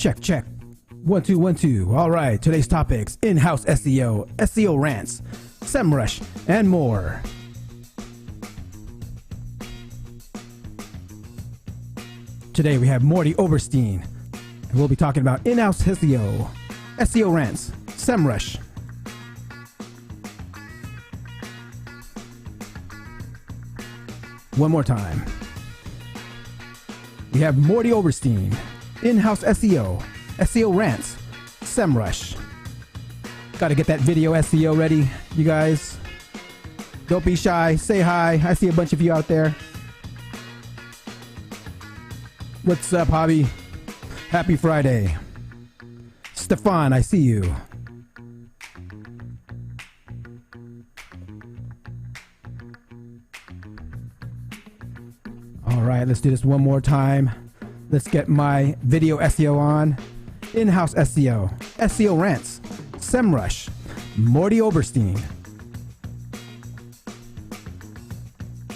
Check, check. 1, 2, 1, 2. All right, today's topics: in-house SEO, SEO rants, Semrush, and more. Today we have Mordy Oberstein, and we'll be talking about in-house SEO, SEO rants, Semrush. One more time. We have Mordy Oberstein, in-house SEO, SEO rants, Semrush. Got to get that video SEO ready, you guys. Don't be shy. Say hi. I see a bunch of you out there. What's up, hobby? Happy Friday. Stefan, I see you. All right, let's do this one more time. Let's get my video SEO on. In-house SEO, SEO rants, Semrush, Mordy Oberstein.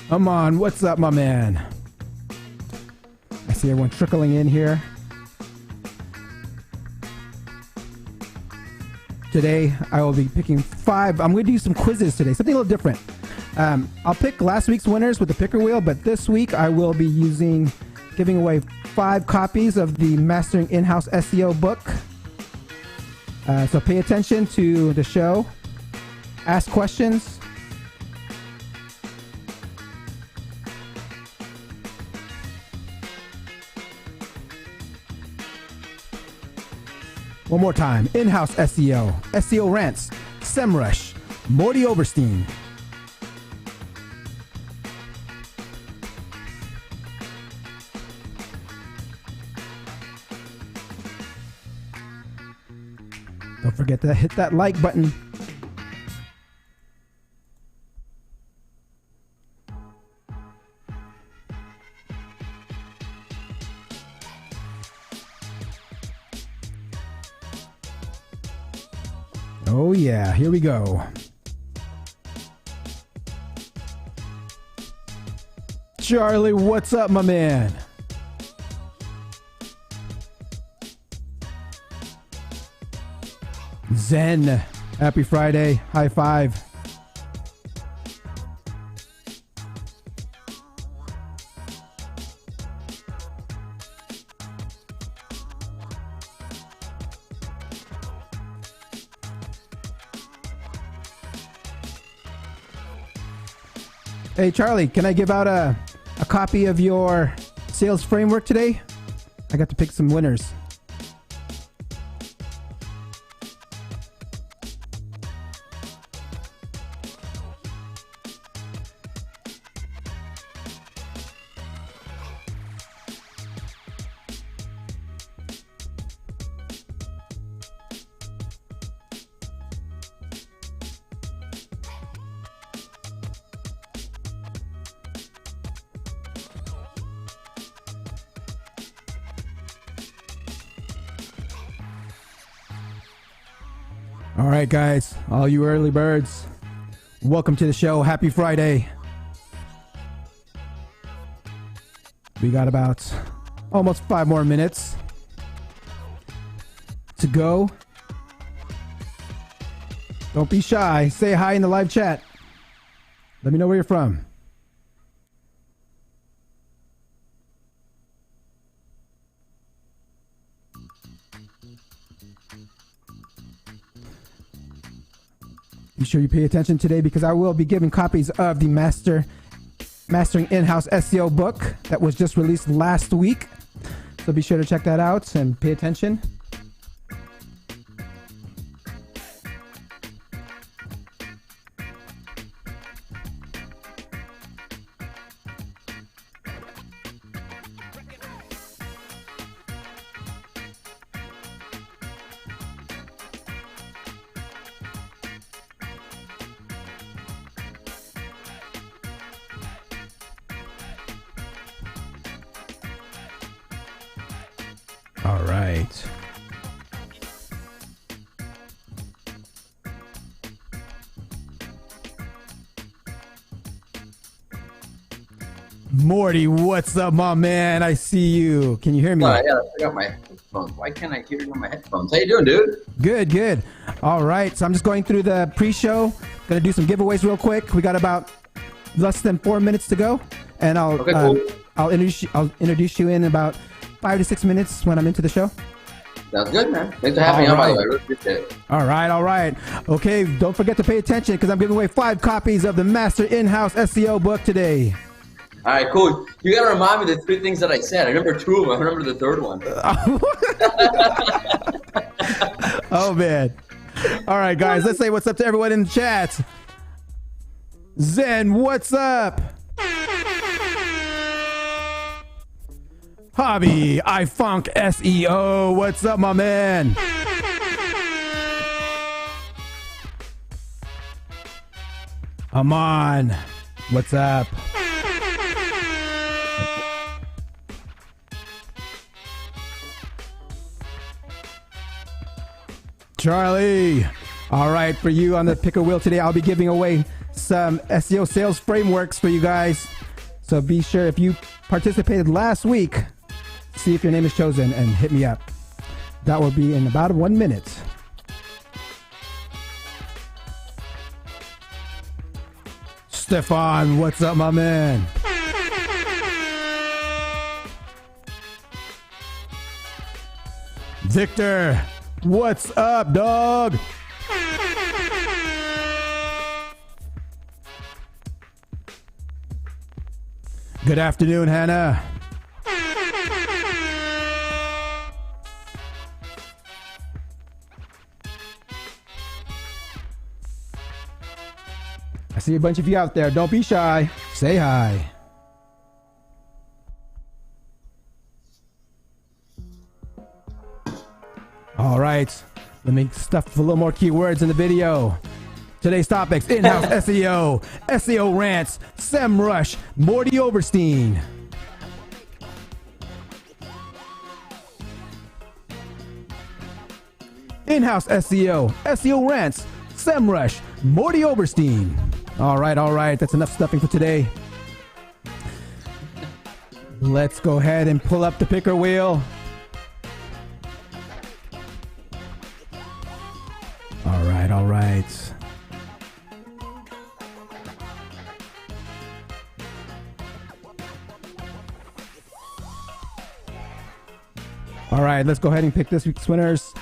Come on, what's up, my man? I see everyone trickling in here. Today, I will be picking 5. I'm going to do some quizzes today, something a little different. I'll pick last week's winners with the picker wheel, but this week I will be giving away 5 copies of the Mastering In-house SEO book. So pay attention to the show. Ask questions. One more time. In-house SEO, SEO rants, Semrush, Mordy Oberstein. Don't forget to hit that like button. Oh yeah, here we go. Charlie, what's up, my man? Zen, happy Friday, high five. Hey Charlie, can I give out a copy of your sales framework today? I got to pick some winners. All right, guys, all you early birds, welcome to the show. Happy Friday. We got about almost 5 more minutes to go. Don't be shy. Say hi in the live chat. Let me know where you're from. Be sure you pay attention today because I will be giving copies of the Mastering In-house SEO book that was just released last week. So be sure to check that out and pay attention. All right. Morty, what's up, my man? I see you. Can you hear me? Yeah, I got my headphones. Why can't I hear you on my headphones? How you doing, dude? Good, good. All right, so I'm just going through the pre-show. Gonna do some giveaways real quick. We got about less than 4 minutes to go, and I'll introduce you in about 5 to 6 minutes when I'm into the show. Sounds good, man. Thanks for having me on, by the way. I really appreciate it. All right. Okay, don't forget to pay attention because I'm giving away 5 copies of the Mastering In-house SEO book today. All right, cool. You got to remind me the 3 things that I said. I remember 2 of them. I remember the 3rd one. Oh, man. All right, guys, let's say what's up to everyone in the chat. Zen, what's up? Hobby, iFunk SEO, what's up, my man? Aman, what's up? Charlie, all right, for you on the picker wheel today, I'll be giving away some SEO sales frameworks for you guys. So be sure, if you participated last week, see if your name is chosen and hit me up. That will be in about 1 minute. Stefan, what's up, my man? Victor, what's up, dog? Good afternoon, Hannah. I see a bunch of you out there. Don't be shy. Say hi. All right. Let me stuff a little more keywords in the video. Today's topics: in-house SEO, SEO Rants, Semrush, Mordy Oberstein. In-house SEO, SEO Rants, Semrush, Morty Oberstein. All right. That's enough stuffing for today. Let's go ahead and pull up the picker wheel. All right. All right, let's go ahead and pick this week's winners.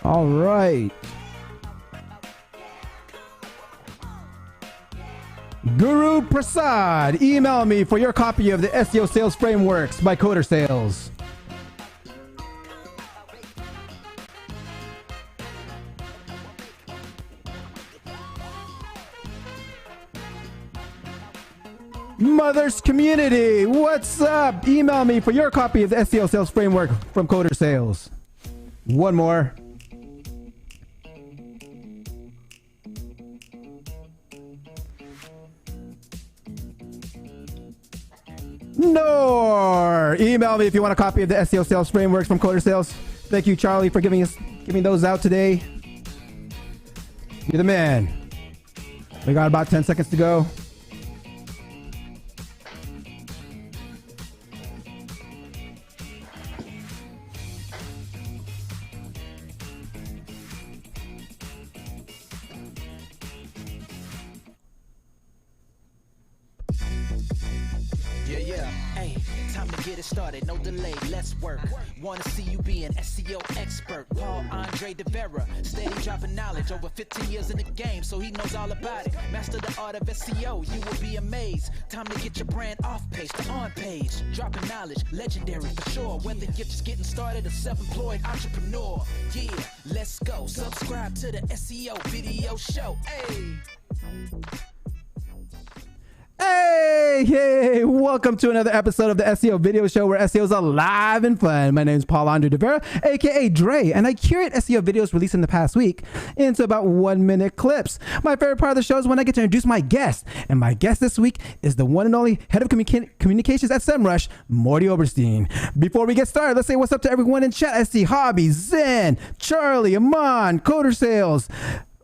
All right. Guru Prasad, email me for your copy of the SEO Sales Frameworks by Coder Sales. Mothers Community, what's up? Email me for your copy of the SEO Sales Framework from Coder Sales. One more. Nor, email me if you want a copy of the SEO Sales Frameworks from Coder Sales. Thank you, Charlie, for giving those out today. You're the man. We got about 10 seconds to go. Started, no delay, let's work. Wanna see you be an SEO expert. Paul Andre de Vera, steady dropping knowledge. Over 15 years in the game, so he knows all about it. Master the art of SEO, you will be amazed. Time to get your brand off page to on page. Dropping knowledge, legendary for sure. Whether you're just getting started or self-employed entrepreneur. Yeah, let's go. Subscribe to the SEO video show. Hey! Hey, welcome to another episode of the SEO video show where SEO is alive and fun. My name is Paul Andre de Vera, aka Dre, and I curate SEO videos released in the past week into about 1 minute clips. My favorite part of the show is when I get to introduce my guest, and my guest this week is the one and only head of communications at Semrush, Mordy Oberstein. Before we get started, let's say what's up to everyone in chat. I see Hobby, Zen, Charlie, Aman, Coder Sales.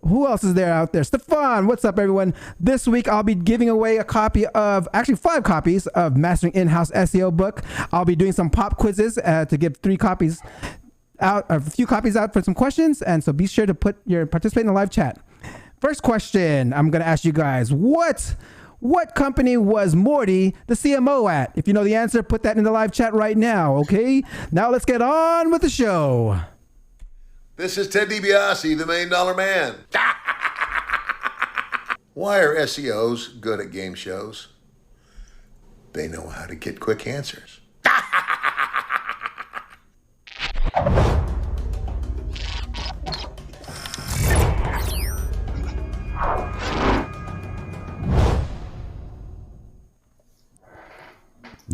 Who else is there out there? Stefan, what's up, everyone? This week, I'll be giving away actually 5 copies of Mastering In-house SEO book. I'll be doing some pop quizzes to give 3 copies out, a few copies out for some questions. And so be sure to participate in the live chat. First question, I'm going to ask you guys, what company was Morty, the CMO at? If you know the answer, put that in the live chat right now, okay? Now let's get on with the show. This is Ted DiBiase, the $1 Million Man. Why are SEOs good at game shows? They know how to get quick answers.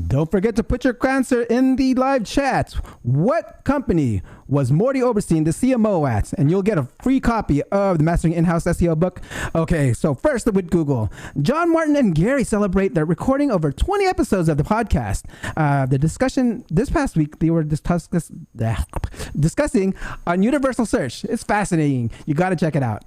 Don't forget to put your answer in the live chat. What company was Mordy Oberstein, the CMO at? And you'll get a free copy of the Mastering In-house SEO book. Okay, so first with Google. John Martin and Gary celebrate their recording over 20 episodes of the podcast. The discussion this past week, they were discussing on universal search. It's fascinating. You got to check it out.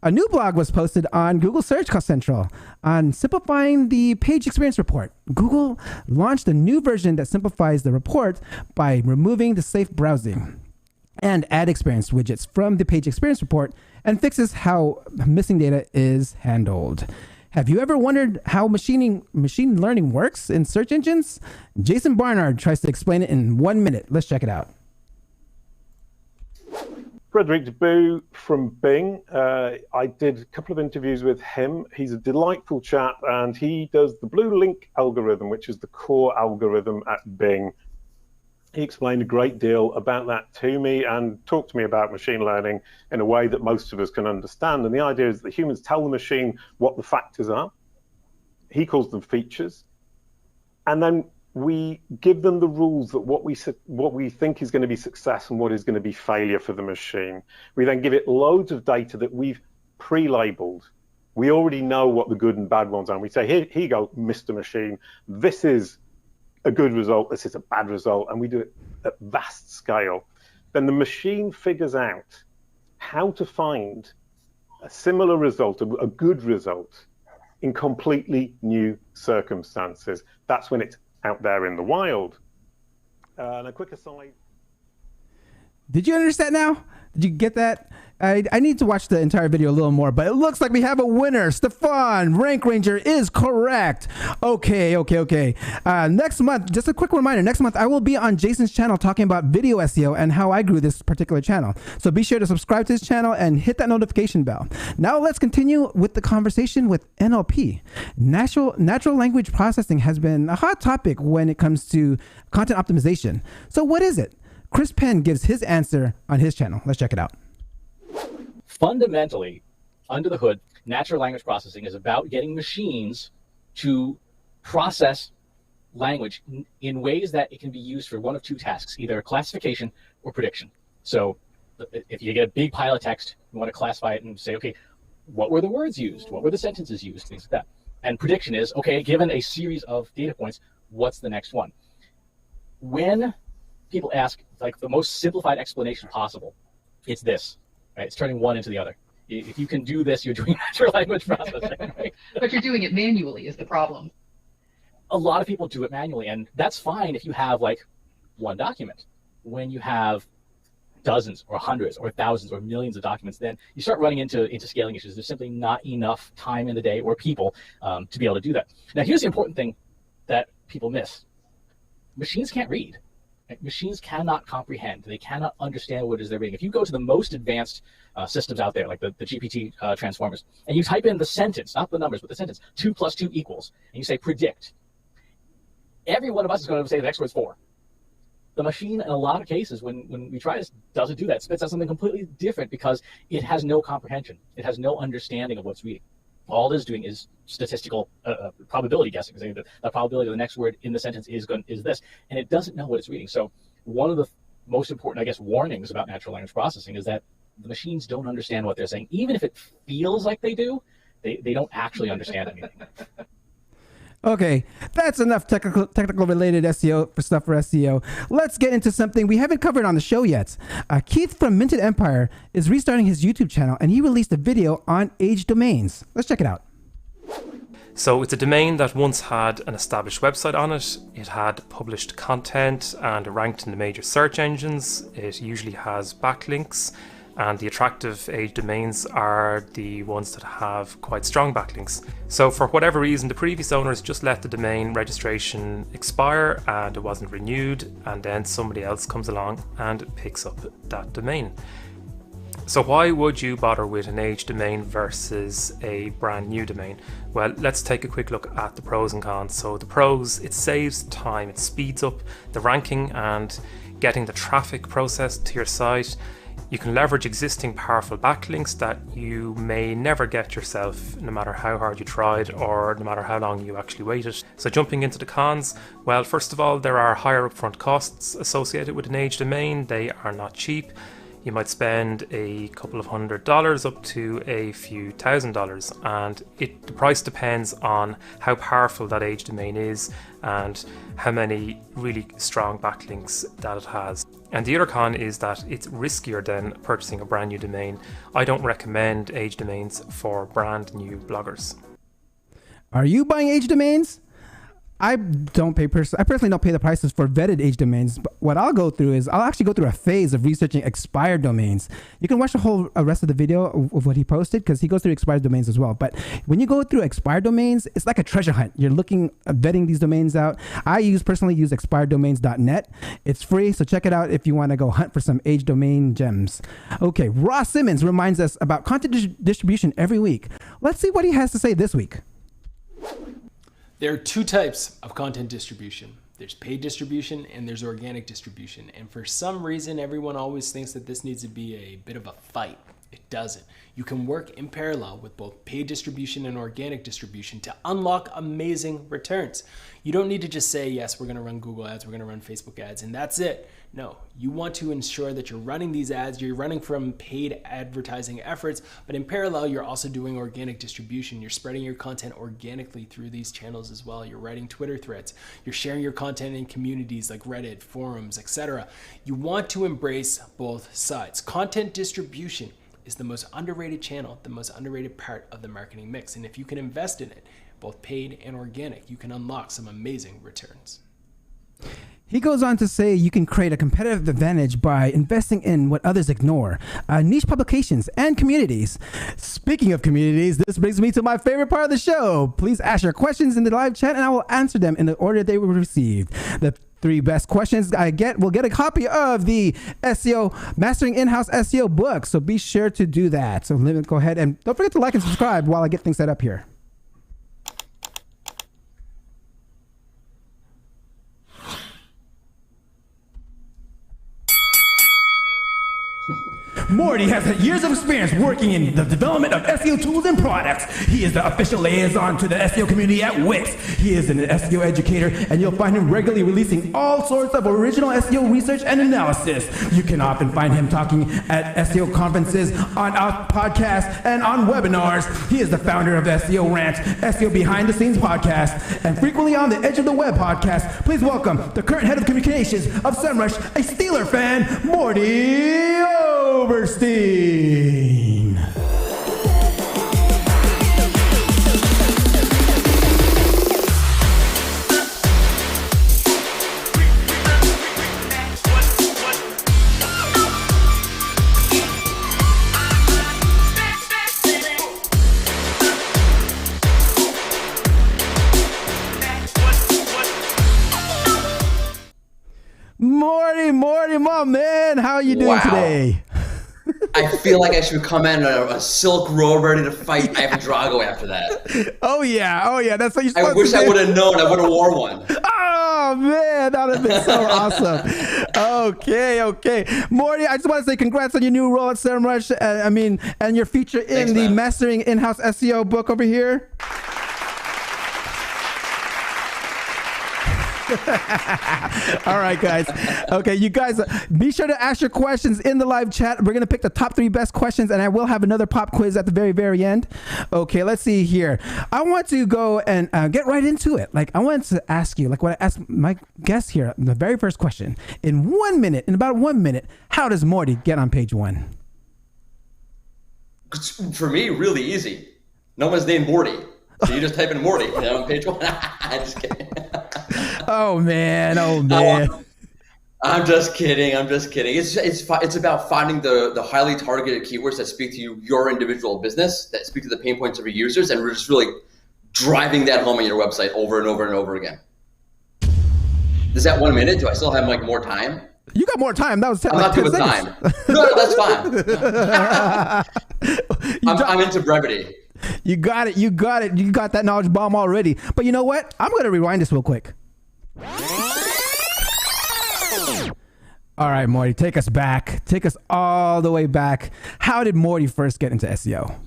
A new blog was posted on Google Search Central on simplifying the page experience report. Google launched a new version that simplifies the report by removing the safe browsing and ad experience widgets from the page experience report and fixes how missing data is handled. Have you ever wondered how machine learning works in search engines? Jason Barnard tries to explain it in 1 minute. Let's check it out. Frederic Deboo from Bing. I did a couple of interviews with him. He's a delightful chap, and he does the blue link algorithm, which is the core algorithm at Bing. He explained a great deal about that to me and talked to me about machine learning in a way that most of us can understand. And the idea is that humans tell the machine what the factors are. He calls them features. And then we give them the rules that what we think is going to be success and what is going to be failure for the machine. We then give it loads of data that we've pre-labeled. We already know what the good and bad ones are. And we say, here you go, Mr. Machine. This is a good result. This is a bad result. And we do it at vast scale. Then the machine figures out how to find a similar result, a good result, in completely new circumstances. That's when it's out there in the wild. And a quick aside. Did you understand now? Did you get that? I need to watch the entire video a little more, but it looks like we have a winner. Stefan, Rank Ranger is correct. Okay. Next month, just a quick reminder, next month I will be on Jason's channel talking about video SEO and how I grew this particular channel. So be sure to subscribe to his channel and hit that notification bell. Now let's continue with the conversation with NLP. Natural language processing has been a hot topic when it comes to content optimization. So what is it? Chris Penn gives his answer on his channel. Let's check it out. Fundamentally, under the hood, natural language processing is about getting machines to process language in ways that it can be used for one of 2 tasks, either classification or prediction. So if you get a big pile of text, you want to classify it and say, okay, what were the words used? What were the sentences used? Things like that. And prediction is, okay, given a series of data points, what's the next one? When people ask, like, the most simplified explanation possible, it's this. Right? It's turning one into the other. If you can do this, you're doing natural language processing. Right? But you're doing it manually is the problem. A lot of people do it manually, and that's fine if you have like one document. When you have dozens or hundreds or thousands or millions of documents, then you start running into scaling issues. There's simply not enough time in the day or people to be able to do that. Now, here's the important thing that people miss. Machines can't read. Machines cannot comprehend. They cannot understand what it is they're reading. If you go to the most advanced systems out there, like the GPT transformers, and you type in the sentence, not the numbers, but the sentence, 2 + 2 =, and you say predict, every one of us is going to say the next word's 4. The machine, in a lot of cases, when we try this, doesn't do that. It spits out something completely different because it has no comprehension. It has no understanding of what's reading. All it is doing is statistical probability guessing, saying that the probability of the next word in the sentence is this, and it doesn't know what it's reading. So one of the most important, I guess, warnings about natural language processing is that the machines don't understand what they're saying. Even if it feels like they do, they don't actually understand anything. Okay, that's enough technical related SEO for stuff for SEO. Let's get into something we haven't covered on the show yet. Keith from Minted Empire is restarting his YouTube channel, and he released a video on age domains. Let's check it out. So it's a domain that once had an established website on it. It had published content and ranked in the major search engines. It usually has backlinks, and the attractive age domains are the ones that have quite strong backlinks. So for whatever reason, the previous owners just let the domain registration expire and it wasn't renewed, and then somebody else comes along and picks up that domain. So why would you bother with an age domain versus a brand new domain? Well, let's take a quick look at the pros and cons. So the pros, it saves time, it speeds up the ranking and getting the traffic processed to your site. You can leverage existing powerful backlinks that you may never get yourself, no matter how hard you tried or no matter how long you actually waited. So jumping into the cons, well, first of all, there are higher upfront costs associated with an age domain. They are not cheap. You might spend a couple of $100 up to a few $1,000s, and the price depends on how powerful that age domain is and how many really strong backlinks that it has. And the other con is that it's riskier than purchasing a brand new domain. I don't recommend age domains for brand new bloggers. Are you buying age domains? I personally don't pay the prices for vetted age domains, but what I'll go through is I'll actually go through a phase of researching expired domains. You can watch the whole rest of the video of what he posted, because he goes through expired domains as well. But when you go through expired domains, it's like a treasure hunt. You're vetting these domains out. I personally use expireddomains.net. It's free, so check it out if you want to go hunt for some age domain gems. Okay, Ross Simmons reminds us about content distribution every week. Let's see what he has to say this week. There are two types of content distribution. There's paid distribution and there's organic distribution. And for some reason, everyone always thinks that this needs to be a bit of a fight. It doesn't. You can work in parallel with both paid distribution and organic distribution to unlock amazing returns. You don't need to just say, yes, we're going to run Google ads, we're going to run Facebook ads, and that's it. No, you want to ensure that you're running these ads, you're running from paid advertising efforts, but in parallel, you're also doing organic distribution. You're spreading your content organically through these channels as well. You're writing Twitter threads. You're sharing your content in communities like Reddit, forums, etc. You want to embrace both sides. Content distribution is the most underrated channel, the most underrated part of the marketing mix. And if you can invest in it, both paid and organic, you can unlock some amazing returns. He goes on to say you can create a competitive advantage by investing in what others ignore, niche publications and communities. Speaking of communities, this brings me to my favorite part of the show. Please ask your questions in the live chat and I will answer them in the order they were received. The 3 best questions I get will get a copy of the SEO Mastering In-house SEO book. So be sure to do that. So let me go ahead and don't forget to like and subscribe while I get things set up here. Morty has had years of experience working in the development of SEO tools and products. He is the official liaison to the SEO community at Wix. He is an SEO educator, and you'll find him regularly releasing all sorts of original SEO research and analysis. You can often find him talking at SEO conferences, on our podcasts, and on webinars. He is the founder of the SEO Rant, SEO Behind the Scenes podcast, and frequently on the Edge of the Web podcast. Please welcome the current head of communications of Semrush, a Steeler fan, Mordy Oberstein. Morty, my man, how are you doing today? I feel like I should come in a silk robe ready to fight Ivan Drago after that. Oh yeah, that's what you're supposed to do. I wish I would have known. I would have wore one. Oh man, that would have been so awesome. Okay. Morty, I just want to say congrats on your new role at Semrush. And your feature in the Mastering In-house SEO book over here. All right, guys. Okay, you guys, be sure to ask your questions in the live chat. We're going to pick the top 3 best questions, and I will have another pop quiz at the very, very end. Okay, let's see here. I want to go and get right into it. Like, I wanted to ask you, like what I asked my guest here, the very first question. In about 1 minute, how does Morty get on page 1? For me, really easy. No one's named Morty. So you just type in Morty on page 1. I'm just kidding. Oh man. I'm just kidding. It's about finding the highly targeted keywords that speak to your individual business, that speak to the pain points of your users, and we're just really driving that home on your website over and over and over again. Is that 1 minute? Do I still have like more time? You got more time. That was 10 I'm not good with time. No, that's fine. I'm into brevity. You got it. You got that knowledge bomb already. But you know what? I'm going to rewind this real quick. All right, Morty, take us back. Take us all the way back. How did Morty first get into SEO?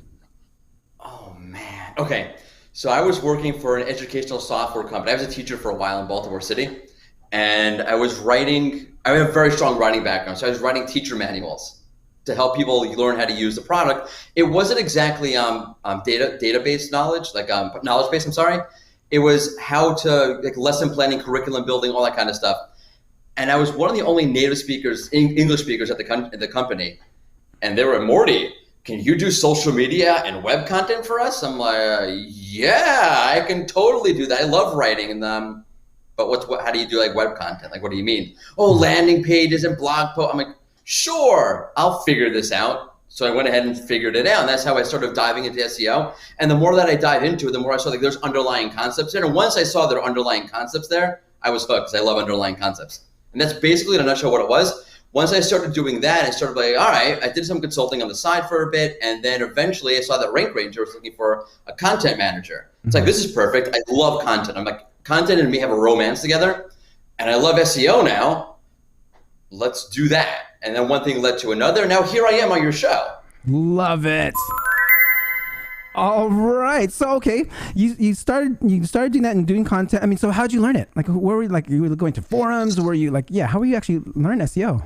Oh, man. Okay. So I was working for an educational software company. I was a teacher for a while in Baltimore City. And I have a very strong writing background. So I was writing teacher manuals to help people learn how to use the product. It wasn't exactly database knowledge, knowledge base, I'm sorry. It was how to, like, lesson planning, curriculum building, all that kind of stuff. And I was one of the only native speakers, English speakers at the company. And they were, Morty, can you do social media and web content for us? I'm like, yeah, I can totally do that. I love writing. And but how do you do like web content? Like, what do you mean? Oh, landing pages and blog posts. I'm like, sure, I'll figure this out. So I went ahead and figured it out. And that's how I started diving into SEO. And the more that I dive into it, the more I saw like there's underlying concepts there. And once I saw there are underlying concepts there, I was hooked because I love underlying concepts. And that's basically in a nutshell what it was. Once I started doing that, I started like, all right, I did some consulting on the side for a bit. And then eventually I saw that Rank Ranger was looking for a content manager. It's like, this is perfect. I love content. I'm like, content and me have a romance together. And I love SEO now. Let's do that. And then one thing led to another. Now here I am on your show. Love it. All right. So, okay, you started doing that and doing content. I mean, so how'd you learn it? Like, where were you, like, you were going to forums? Were you like, how were you actually learn SEO?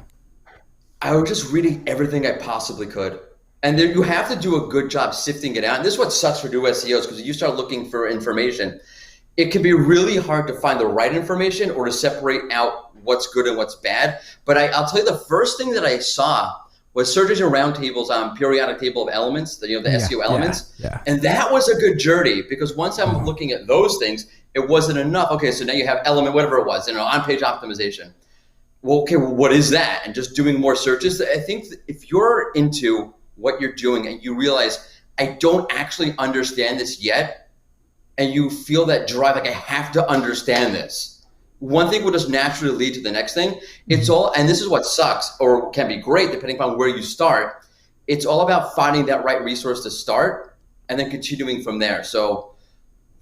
I was just reading everything I possibly could. And then you have to do a good job sifting it out. And this is what sucks for new SEOs, because you start looking for information. It can be really hard to find the right information or to separate out what's good and what's bad. But I'll tell you, the first thing that I saw was search engine roundtables on periodic table of elements, the SEO elements. Yeah. And that was a good journey, because once I'm looking at those things, it wasn't enough. Okay, so now you have element, whatever it was, on-page optimization. Well, okay, what is that? And just doing more searches. I think if you're into what you're doing and you realize, I don't actually understand this yet, and you feel that drive, like, I have to understand this, one thing will just naturally lead to the next thing. It's all, and this is what sucks or can be great depending upon where you start. It's all about finding that right resource to start and then continuing from there. So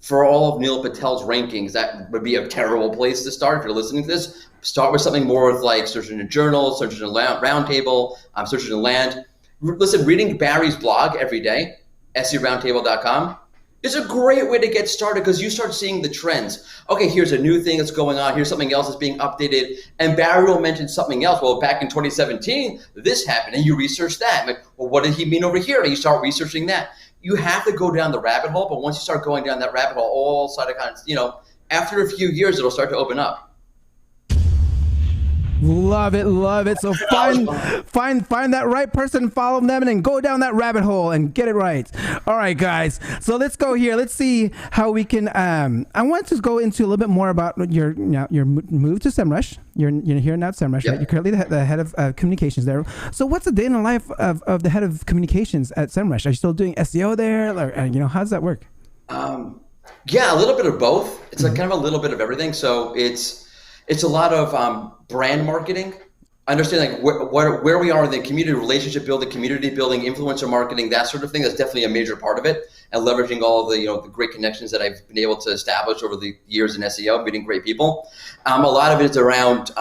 for all of Neil Patel's rankings, that would be a terrible place to start. If you're listening to this, start with something more with like Search Engine Journal, Search Engine Roundtable, Search Engine Land. Listen, reading Barry's blog every day, SEORoundtable.com, is a great way to get started, because you start seeing the trends. Okay, here's a new thing that's going on. Here's something else that's being updated. And Barry will mention something else. Well, back in 2017, this happened, and you research that. Like, well, what did he mean over here? And you start researching that. You have to go down the rabbit hole, but once you start going down that rabbit hole, all side of kind of, after a few years, it'll start to open up. Love it, love it. So find that right person, follow them, and then go down that rabbit hole and get it right. All right, guys. So let's go here. Let's see how we can. I want to go into a little bit more about your move to Semrush. You're here now at Semrush, right? You're currently the head of communications there. So what's the day in the life of the head of communications at Semrush? Are you still doing SEO there? Or, how does that work? Yeah, a little bit of both. It's like kind of a little bit of everything. So it's a lot of brand marketing. Understand where we are in the community, relationship building, community building, influencer marketing, that sort of thing. That's definitely a major part of it. And leveraging all of the the great connections that I've been able to establish over the years in SEO, meeting great people. A lot of it is around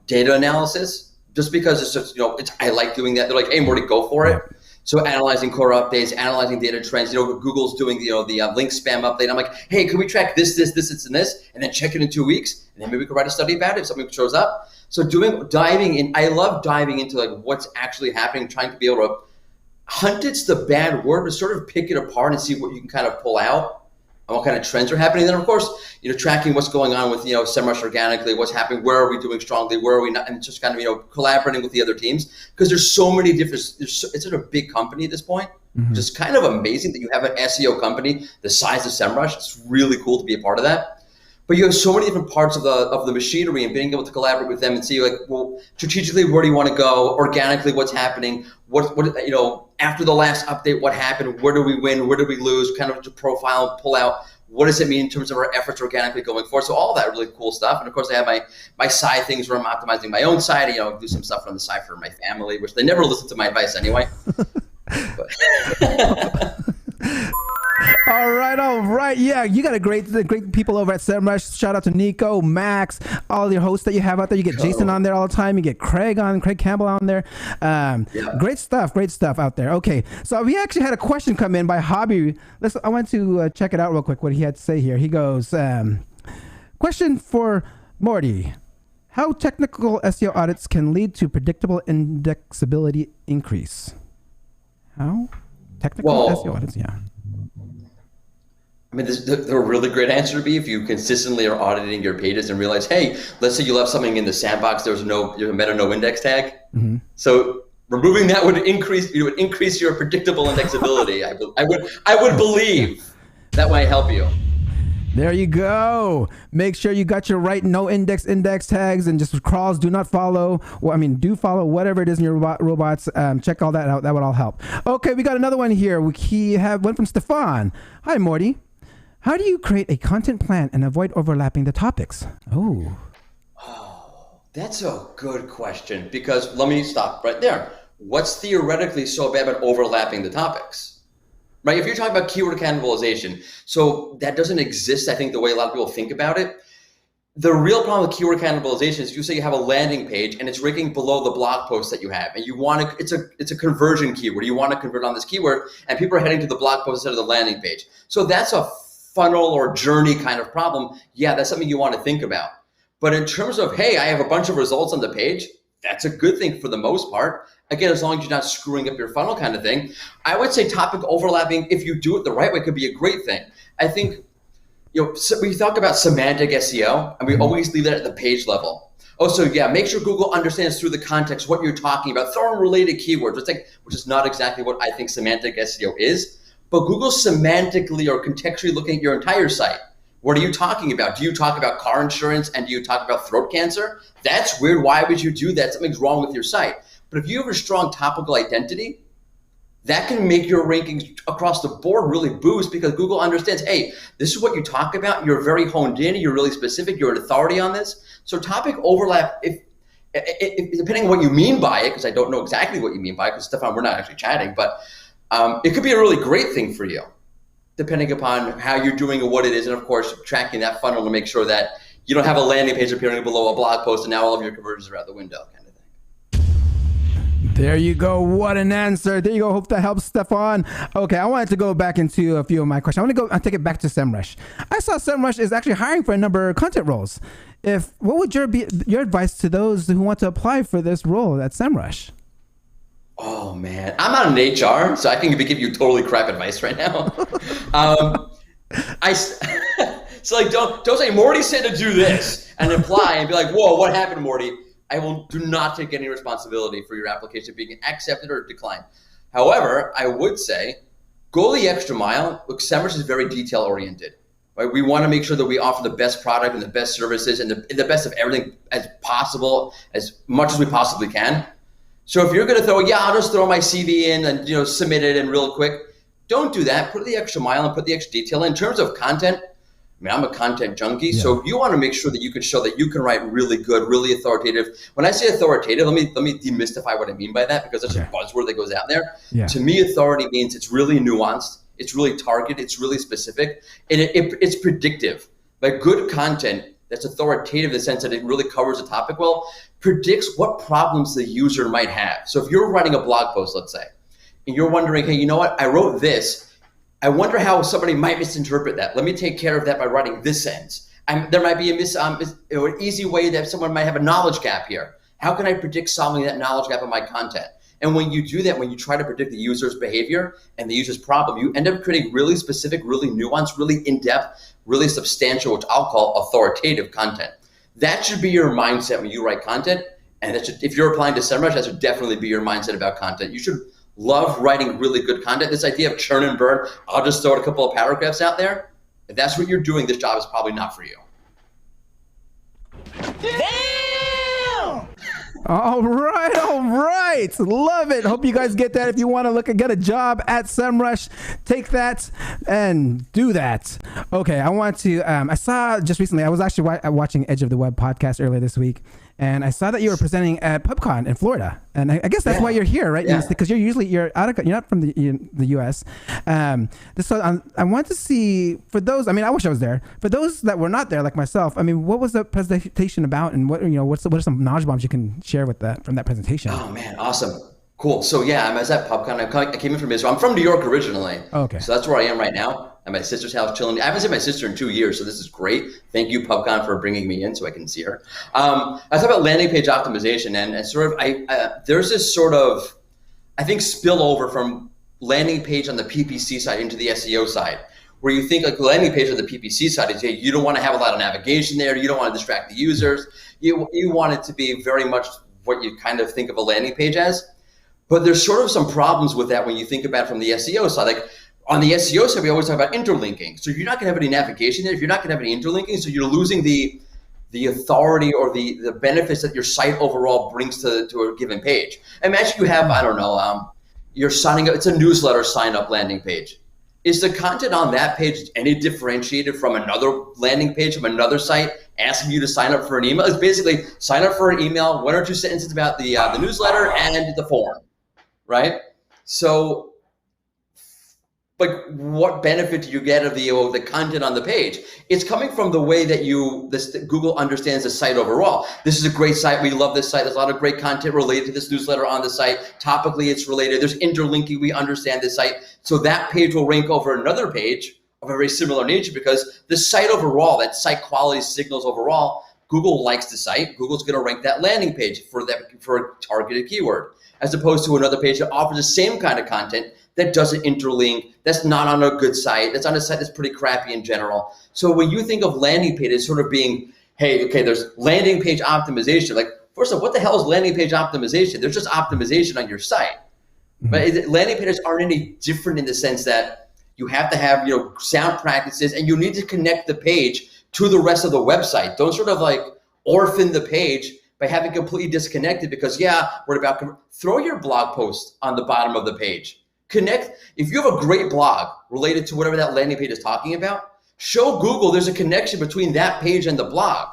data analysis, just because it's just I like doing that. They're like, hey, Morty, go for it. So analyzing core updates, analyzing data trends. Google's doing the link spam update. I'm like, hey, can we track this, and this, and then check it in 2 weeks, and then maybe we could write a study about it if something shows up. So diving in. I love diving into like what's actually happening, trying to be able to hunt. It's the bad word, but sort of pick it apart and see what you can kind of pull out. And what kind of trends are happening. And then, of course, tracking what's going on with, Semrush organically, what's happening, where are we doing strongly, where are we not, and just kind of, collaborating with the other teams. Because there's so many different, it's such a big company at this point. Mm-hmm. Just kind of amazing that you have an SEO company the size of Semrush. It's really cool to be a part of that. But you have so many different parts of the machinery, and being able to collaborate with them and see, like, well, strategically, where do you want to go? Organically, what's happening? What after the last update, what happened? Where do we win? Where do we lose? Kind of to profile and pull out. What does it mean in terms of our efforts organically going forward? So all that really cool stuff. And of course, I have my side things where I'm optimizing my own side. Do some stuff on the side for my family, which they never listen to my advice anyway. All right. Yeah, you got great people over at Semrush. Shout out to Nico, Max, all your hosts that you have out there. You get Jason on there all the time. You get Craig Campbell on there. Great stuff out there. Okay, so we actually had a question come in by Hobby. I want to check it out real quick, what he had to say here. He goes, question for Morty. How technical SEO audits can lead to predictable indexability increase? How? Technical SEO audits, yeah. I mean, the really great answer to be if you consistently are auditing your pages and realize, hey, let's say you left something in the sandbox, there's a meta no index tag. Mm-hmm. So removing that would increase your predictable indexability. I would believe that might help you. There you go. Make sure you got your right no index tags, and just crawls, do not follow. Well, do follow whatever it is in your robots. Check all that out. That would all help. Okay, we got another one here. We have one from Stefan. Hi, Morty. How do you create a content plan and avoid overlapping the topics? Oh, that's a good question, because let me stop right there. What's theoretically so bad about overlapping the topics? Right? If you're talking about keyword cannibalization, so that doesn't exist, I think, the way a lot of people think about it. The real problem with keyword cannibalization is you say you have a landing page and it's ranking below the blog post that you have, and you want to, it's a conversion keyword. You want to convert on this keyword, and people are heading to the blog post instead of the landing page. So that's a funnel or journey kind of problem. Yeah, that's something you want to think about. But in terms of, hey, I have a bunch of results on the page, that's a good thing for the most part. Again, as long as you're not screwing up your funnel kind of thing. I would say topic overlapping, if you do it the right way, could be a great thing. I think, we talk about semantic SEO, and we always leave that at the page level. Also, make sure Google understands through the context what you're talking about. Throw in related keywords, which is not exactly what I think semantic SEO is. But Google's semantically or contextually looking at your entire site. What are you talking about? Do you talk about car insurance, and do you talk about throat cancer? That's weird. Why would you do that? Something's wrong with your site. But if you have a strong topical identity, that can make your rankings across the board really boost, because Google understands, hey, this is what you talk about. You're very honed in. You're really specific. You're an authority on this. So topic overlap, if depending on what you mean by it, because I don't know exactly what you mean by it, because Stefan, we're not actually chatting, but it could be a really great thing for you, depending upon how you're doing and what it is. And of course, tracking that funnel to make sure that you don't have a landing page appearing below a blog post and now all of your conversions are out the window kind of thing. There you go. What an answer. There you go. Hope that helps, Stefan. Okay, I wanted to go back into a few of my questions. I'll take it back to Semrush. I saw Semrush is actually hiring for a number of content roles. What would your advice to those who want to apply for this role at Semrush? Oh man, I'm not an HR, so I can give you totally crap advice right now. So like, don't say Morty said to do this and apply and be like, whoa, what happened, Morty? I do not take any responsibility for your application being accepted or declined. However, I would say go the extra mile. Look, Semrush is very detail oriented. Right? We want to make sure that we offer the best product and the best services and the best of everything as possible, as much as we possibly can. So if you're going to I'll just throw my CV in and submit it in real quick. Don't do that. Put the extra mile and put the extra detail in. In terms of content, I'm a content junkie, so you want to make sure that you can show that you can write really good, really authoritative. When I say authoritative, let me demystify what I mean by that, because that's a buzzword that goes out there. Yeah. To me, authority means it's really nuanced, it's really targeted, it's really specific, and it's predictive. Like good content that's authoritative in the sense that it really covers a topic well, predicts what problems the user might have. So if you're writing a blog post, let's say, and you're wondering, hey, you know what? I wrote this. I wonder how somebody might misinterpret that. Let me take care of that by writing this sentence. There might be an easy way that someone might have a knowledge gap here. How can I predict solving that knowledge gap in my content? And when you do that, when you try to predict the user's behavior and the user's problem, you end up creating really specific, really nuanced, really in-depth, really substantial, which I'll call authoritative content. That should be your mindset when you write content. And that should, if you're applying to Semrush, that should definitely be your mindset about content. You should love writing really good content. This idea of churn and burn, I'll just throw a couple of paragraphs out there. If that's what you're doing, this job is probably not for you. Damn! All right. Love it. Hope you guys get that. If you want to get a job at Semrush, take that and do that. Okay, I want to, I saw just recently, I was actually watching Edge of the Web podcast earlier this week, and I saw that you were presenting at PubCon in Florida, and I guess that's why you're here, right? Yeah. Because you're not from the U.S. So I want to see, for those, I mean, I wish I was there. For those that were not there, like myself, I mean, what was the presentation about, and what are some knowledge bombs you can share with that from that presentation? Oh man, awesome. Cool. So yeah, I was at PubCon. I came in from Israel. I'm from New York originally. Okay. So that's where I am right now. At my sister's house chilling. I haven't seen my sister in 2 years, so this is great. Thank you, PubCon, for bringing me in so I can see her. I talk about landing page optimization, and sort of there's this sort of, I think, spillover from landing page on the PPC side into the SEO side, where you think like landing page on the PPC side is, hey, you don't want to have a lot of navigation there. You don't want to distract the users. You want it to be very much what you kind of think of a landing page as. But there's sort of some problems with that when you think about it from the SEO side. Like on the SEO side, we always talk about interlinking. So you're not going to have any navigation there. If you're not going to have any interlinking, so you're losing the authority or the benefits that your site overall brings to a given page. Imagine you have, I don't know, you're signing up. It's a newsletter sign up landing page. Is the content on that page any differentiated from another landing page from another site asking you to sign up for an email? It's basically sign up for an email, 1 or 2 sentences about the newsletter and the form, right? So, like, what benefit do you get of the content on the page? It's coming from the way that Google understands the site overall. This is a great site. We love this site. There's a lot of great content related to this newsletter on the site. Topically, it's related. There's interlinking. We understand this site. So that page will rank over another page of a very similar nature because the site overall, that site quality signals overall, Google likes the site. Google's going to rank that landing page for a targeted keyword, as opposed to another page that offers the same kind of content that doesn't interlink, that's not on a good site, that's on a site that's pretty crappy in general. So when you think of landing pages sort of being, hey, okay, there's landing page optimization. Like, first of all, what the hell is landing page optimization? There's just optimization on your site. Mm-hmm. But landing pages aren't any different in the sense that you have to have, sound practices, and you need to connect the page to the rest of the website. Don't sort of like orphan the page by having completely disconnected because, we're about throw your blog post on the bottom of the page. Connect, if you have a great blog related to whatever that landing page is talking about, show Google there's a connection between that page and the blog.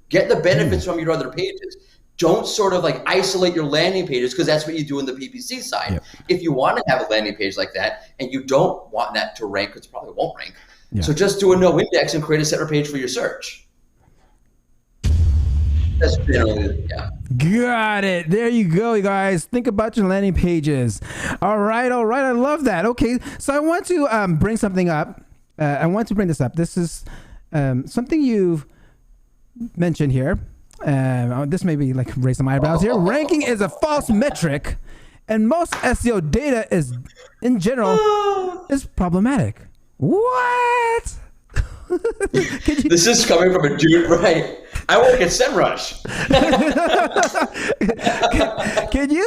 Get the benefits from your other pages. Don't sort of like isolate your landing pages because that's what you do in the PPC side. Yep. If you want to have a landing page like that and you don't want that to rank, because it probably won't rank, so just do a no index and create a separate page for your search. That's generally, Got it. There you go, you guys. Think about your landing pages. All right. I love that. Okay, so I want to bring something up. This is something you've mentioned here. This may be like raise some eyebrows here. Ranking is a false metric, and most SEO data in general, is problematic. What? This is coming from a dude, right? I work at Semrush. Can you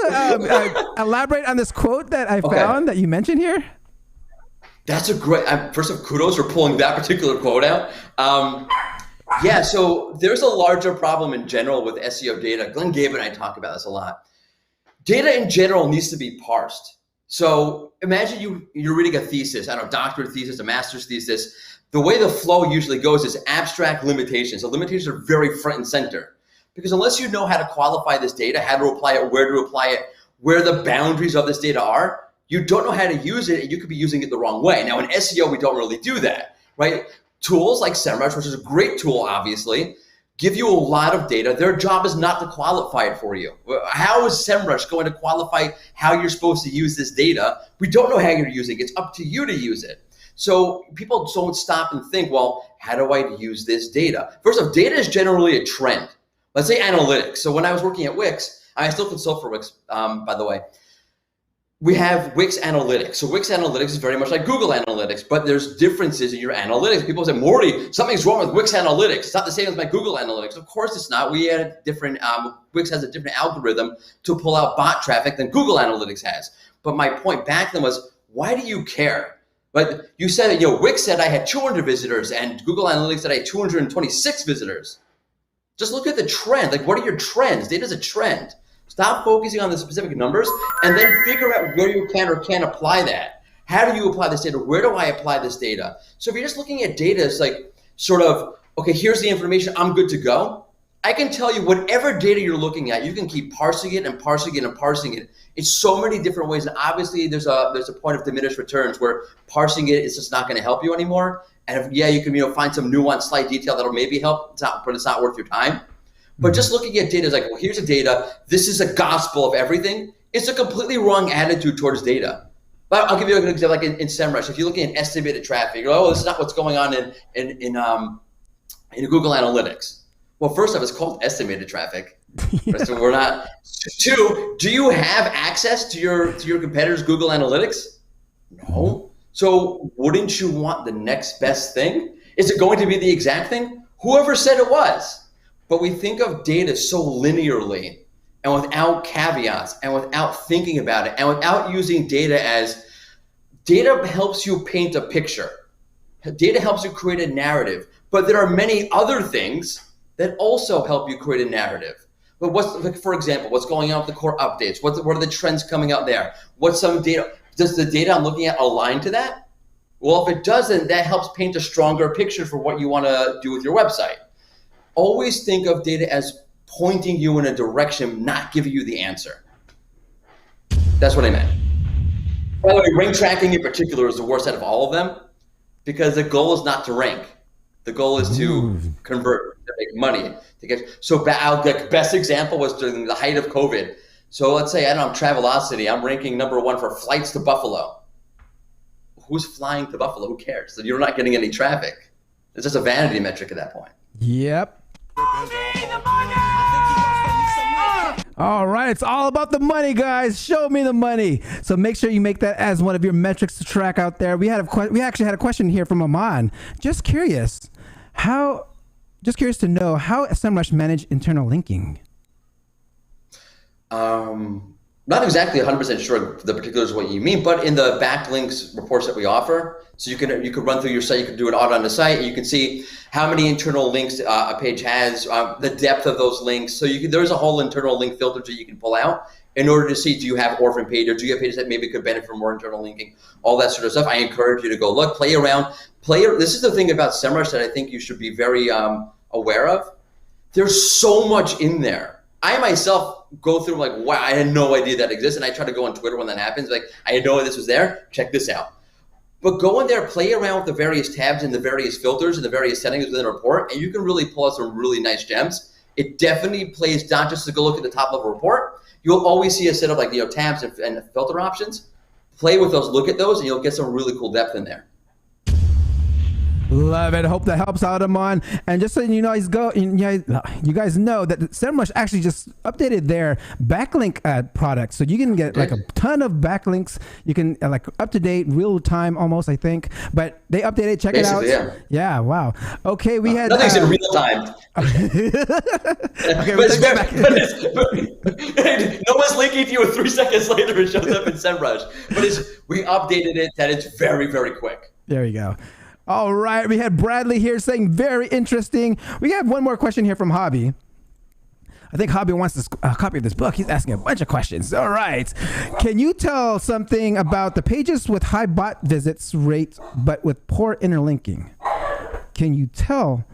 elaborate on this quote that I found that you mentioned here? That's a great, first of all, kudos for pulling that particular quote out. So there's a larger problem in general with SEO data. Glenn Gabe and I talk about this a lot. Data in general needs to be parsed. So imagine you're reading a thesis, doctorate thesis, a master's thesis. The way the flow usually goes is abstract limitations. The limitations are very front and center because unless you know how to qualify this data, how to apply it, where to apply it, where the boundaries of this data are, you don't know how to use it and you could be using it the wrong way. Now in SEO, we don't really do that, right? Tools like Semrush, which is a great tool, obviously, give you a lot of data. Their job is not to qualify it for you. How is Semrush going to qualify how you're supposed to use this data? We don't know how you're using it. It's up to you to use it. So people don't stop and think, well, how do I use this data? First off, data is generally a trend. Let's say analytics. So when I was working at Wix, I still consult for Wix, by the way. We have Wix Analytics. So Wix Analytics is very much like Google Analytics, but there's differences in your analytics. People say, Morty, something's wrong with Wix Analytics. It's not the same as my Google Analytics. Of course it's not. We had a different, Wix has a different algorithm to pull out bot traffic than Google Analytics has. But my point back then was, why do you care? But you said, Wix said I had 200 visitors and Google Analytics said I had 226 visitors. Just look at the trend. Like, what are your trends? Data's a trend. Stop focusing on the specific numbers and then figure out where you can or can't apply that. How do you apply this data? Where do I apply this data? So if you're just looking at data as like sort of, okay, here's the information, I'm good to go. I can tell you whatever data you're looking at, you can keep parsing it and parsing it and parsing it in so many different ways. And obviously there's a point of diminished returns where parsing it is just not going to help you anymore. And if, you can find some nuanced slight detail that'll maybe help, but it's not worth your time. But just looking at data is like, well, here's the data. This is a gospel of everything. It's a completely wrong attitude towards data. But I'll give you an example, like in Semrush. If you're looking at estimated traffic, you go, oh, this is not what's going on in Google Analytics. Well, first off, it's called estimated traffic. Yeah. So we're not. Two, do you have access to your competitors' Google Analytics? No. So wouldn't you want the next best thing? Is it going to be the exact thing? Whoever said it was. But we think of data so linearly and without caveats and without thinking about it and without using data as data helps you paint a picture. Data helps you create a narrative, but there are many other things that also help you create a narrative. But for example, what's going on with the core updates? What are the trends coming out there? What's some data? Does the data I'm looking at align to that? Well, if it doesn't, that helps paint a stronger picture for what you want to do with your website. Always think of data as pointing you in a direction, not giving you the answer. That's what I meant. By the way, rank tracking in particular is the worst out of all of them because the goal is not to rank. The goal is to convert, to make money. So the best example was during the height of COVID. So let's say, I'm Travelocity. I'm ranking #1 for flights to Buffalo. Who's flying to Buffalo? Who cares? So you're not getting any traffic. It's just a vanity metric at that point. Yep. All right, it's all about the money, guys. Show me the money. So make sure you make that as one of your metrics to track out there. We actually had a question here from Aman. Just curious to know how Semrush manage internal linking. Not exactly 100% sure the particulars of what you mean, but in the backlinks reports that we offer, so you can run through your site, you can do an audit on the site, and you can see how many internal links a page has, the depth of those links. So there's a whole internal link filter that you can pull out in order to see, do you have orphan pages, or do you have pages that maybe could benefit from more internal linking, all that sort of stuff. I encourage you to go look, play around. This is the thing about Semrush that I think you should be very aware of. There's so much in there. I myself go through like, wow, I had no idea that exists. And I try to go on Twitter when that happens. Like, I had no idea this was there. Check this out. But go in there, play around with the various tabs and the various filters and the various settings within a report, and you can really pull out some really nice gems. It definitely plays not just to go look at the top level report. You'll always see a set of like, tabs and filter options. Play with those, look at those, and you'll get some really cool depth in there. Love it. Hope that helps out, Aman. And just so you guys know that Semrush actually just updated their backlink product, so you can get like a ton of backlinks. You can like up to date, real time almost, I think. But they updated. Check Basically, it out. Yeah. Wow. Okay, we had nothing's in real time. Okay, no one's linking to you 3 seconds later. It shows up in Semrush. But we updated it that it's very, very quick. There you go. All right, we had Bradley here saying very interesting. We have one more question here from Hobby. I think Hobby wants a copy of this book. He's asking a bunch of questions. All right. Can you tell something about the pages with high bot visits rate but with poor interlinking? Can you tell?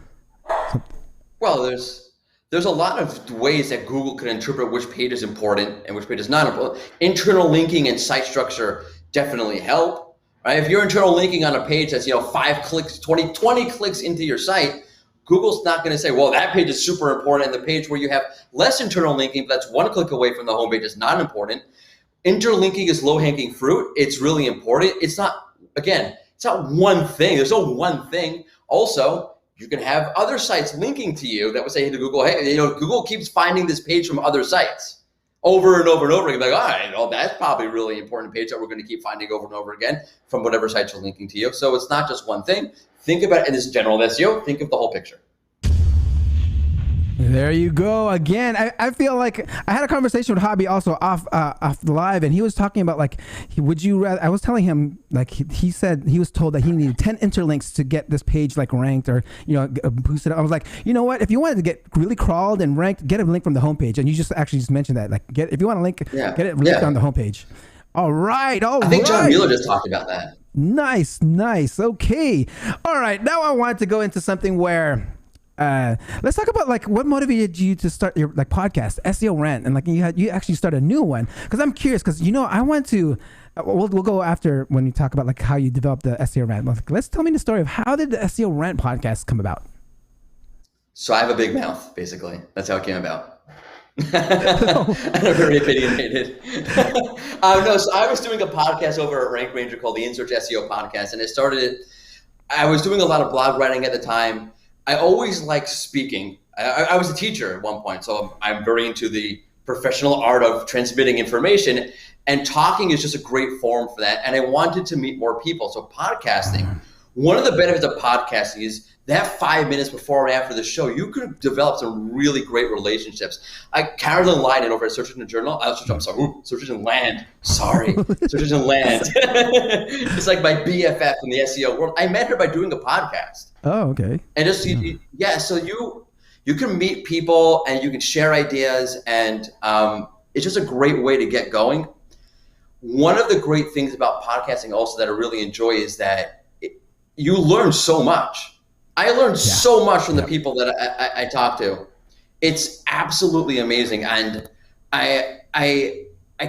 Well, there's a lot of ways that Google can interpret which page is important and which page is not important. Internal linking and site structure definitely help. Right? If you're internal linking on a page that's 5 clicks, 20 clicks into your site, Google's not going to say, well, that page is super important, and the page where you have less internal linking, but that's one click away from the homepage, is not important. Interlinking is low-hanging fruit. It's really important. It's not, again, it's not one thing. There's no one thing. Also, you can have other sites linking to you that would say to Google, hey, Google keeps finding this page from other sites over and over and over again. Like, all right, well, that's probably a really important page that we're going to keep finding over and over again from whatever sites are linking to you. So it's not just one thing. Think about it in this general SEO. Think of the whole picture. There you go again. I feel like I had a conversation with Hobby also off the live, and he was talking about like, would you rather? I was telling him like he said he was told that he needed 10 interlinks to get this page like ranked or boosted up. I was like, you know what? If you wanted to get really crawled and ranked, get a link from the homepage. And you just mentioned that, like, if you want a link, get it linked on the homepage. All right. I think John Mueller just talked about that. Nice. Okay. All right. Now I want to go into something where. Let's talk about like what motivated you to start your like podcast, SEO Rant, and like you actually start a new one, because I'm curious, because I want to we'll go after when you talk about like how you developed the SEO Rant. Like, let's tell me the story of how did the SEO Rant podcast come about. So I have a big mouth, basically. That's how it came about. I'm very opinionated. No, so I was doing a podcast over at Rank Ranger called the InSearch SEO Podcast, and I was doing a lot of blog writing at the time. I always liked speaking. I was a teacher at one point, so I'm very into the professional art of transmitting information, and talking is just a great forum for that. And I wanted to meet more people. So podcasting, one of the benefits of podcasting is that 5 minutes before and after the show, you could develop some really great relationships. Carolyn Leiden over at Search Engine Land. Sorry, Search Engine Land. It's like my BFF in the SEO world. I met her by doing a podcast. Oh, okay. And just so you can meet people and you can share ideas, and it's just a great way to get going. One of the great things about podcasting also that I really enjoy is that you learn so much. I learned so much from the people that I talk to. It's absolutely amazing, and I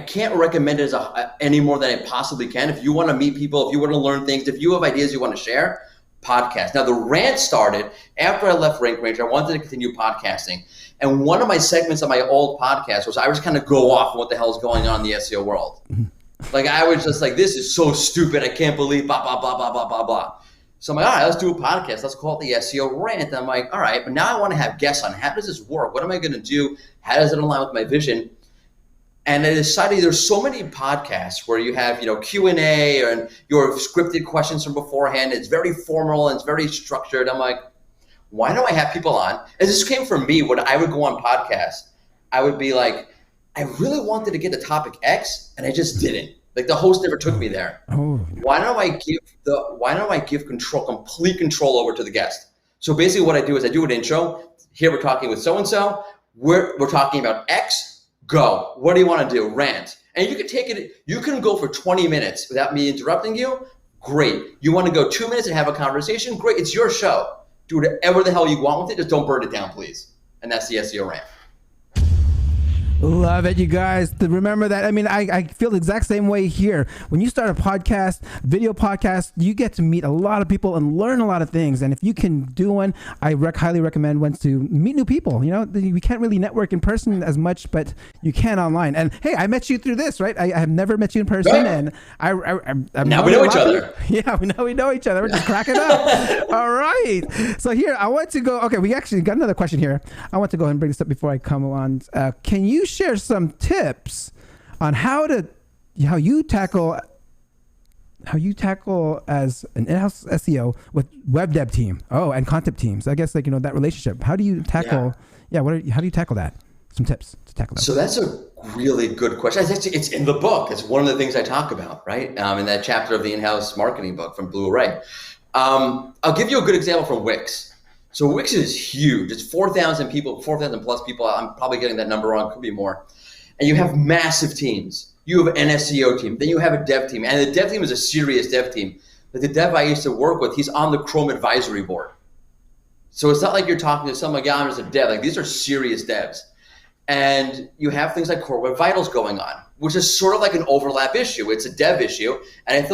can't recommend it any more than I possibly can. If you want to meet people, if you want to learn things, if you have ideas you want to share, podcast. Now, the rant started after I left Rank Ranger. I wanted to continue podcasting, and one of my segments of my old podcast was I was kind of go off on what the hell is going on in the SEO world. Like, I was just like, this is so stupid. I can't believe blah blah blah blah blah blah blah. So I'm like, all right, let's do a podcast. Let's call it the SEO Rant. And I'm like, all right, but now I want to have guests on. How does this work? What am I going to do? How does it align with my vision? And I decided there's so many podcasts where you have, Q&A and your scripted questions from beforehand. It's very formal and it's very structured. I'm like, why don't I have people on? And this came from me when I would go on podcasts. I would be like, I really wanted to get to topic X, and I just didn't. Like, the host never took me there. Oh. Why don't I give complete control over to the guest? So basically what I do is I do an intro. Here we're talking with so-and-so. We're talking about X. Go. What do you want to do? Rant. And you can take it, you can go for 20 minutes without me interrupting you. Great. You want to go 2 minutes and have a conversation? Great. It's your show. Do whatever the hell you want with it. Just don't burn it down, please. And that's the SEO Rant. Love it, you guys. Remember that. I mean, I feel the exact same way here. When you start a podcast, video podcast, you get to meet a lot of people and learn a lot of things. And if you can do one, I highly recommend one to meet new people. We can't really network in person as much, but you can online. And hey, I met you through this, right? I have never met you in person, and I'm now we know each other. Yeah, we know each other. We're just cracking up. All right. So here, I want to go. Okay, we actually got another question here. I want to go ahead and bring this up before I come on. Can you share some tips on how you tackle as an in-house SEO with web dev team and content teams? I guess that relationship. How do you tackle? How do you tackle that? Some tips to tackle that. So that's a really good question. It's in the book. It's one of the things I talk about, right? In that chapter of the in-house marketing book from Blue Array. I'll give you a good example from Wix. So Wix is huge. It's 4,000 people, 4,000 plus people. I'm probably getting that number wrong. Could be more. And you have massive teams. You have an SEO team. Then you have a dev team. And the dev team is a serious dev team. But the dev I used to work with, he's on the Chrome advisory board. So it's not like you're talking to someone like, I'm just a dev. Like, these are serious devs. And you have things like Core Web Vitals going on, which is sort of like an overlap issue. It's a dev issue. And I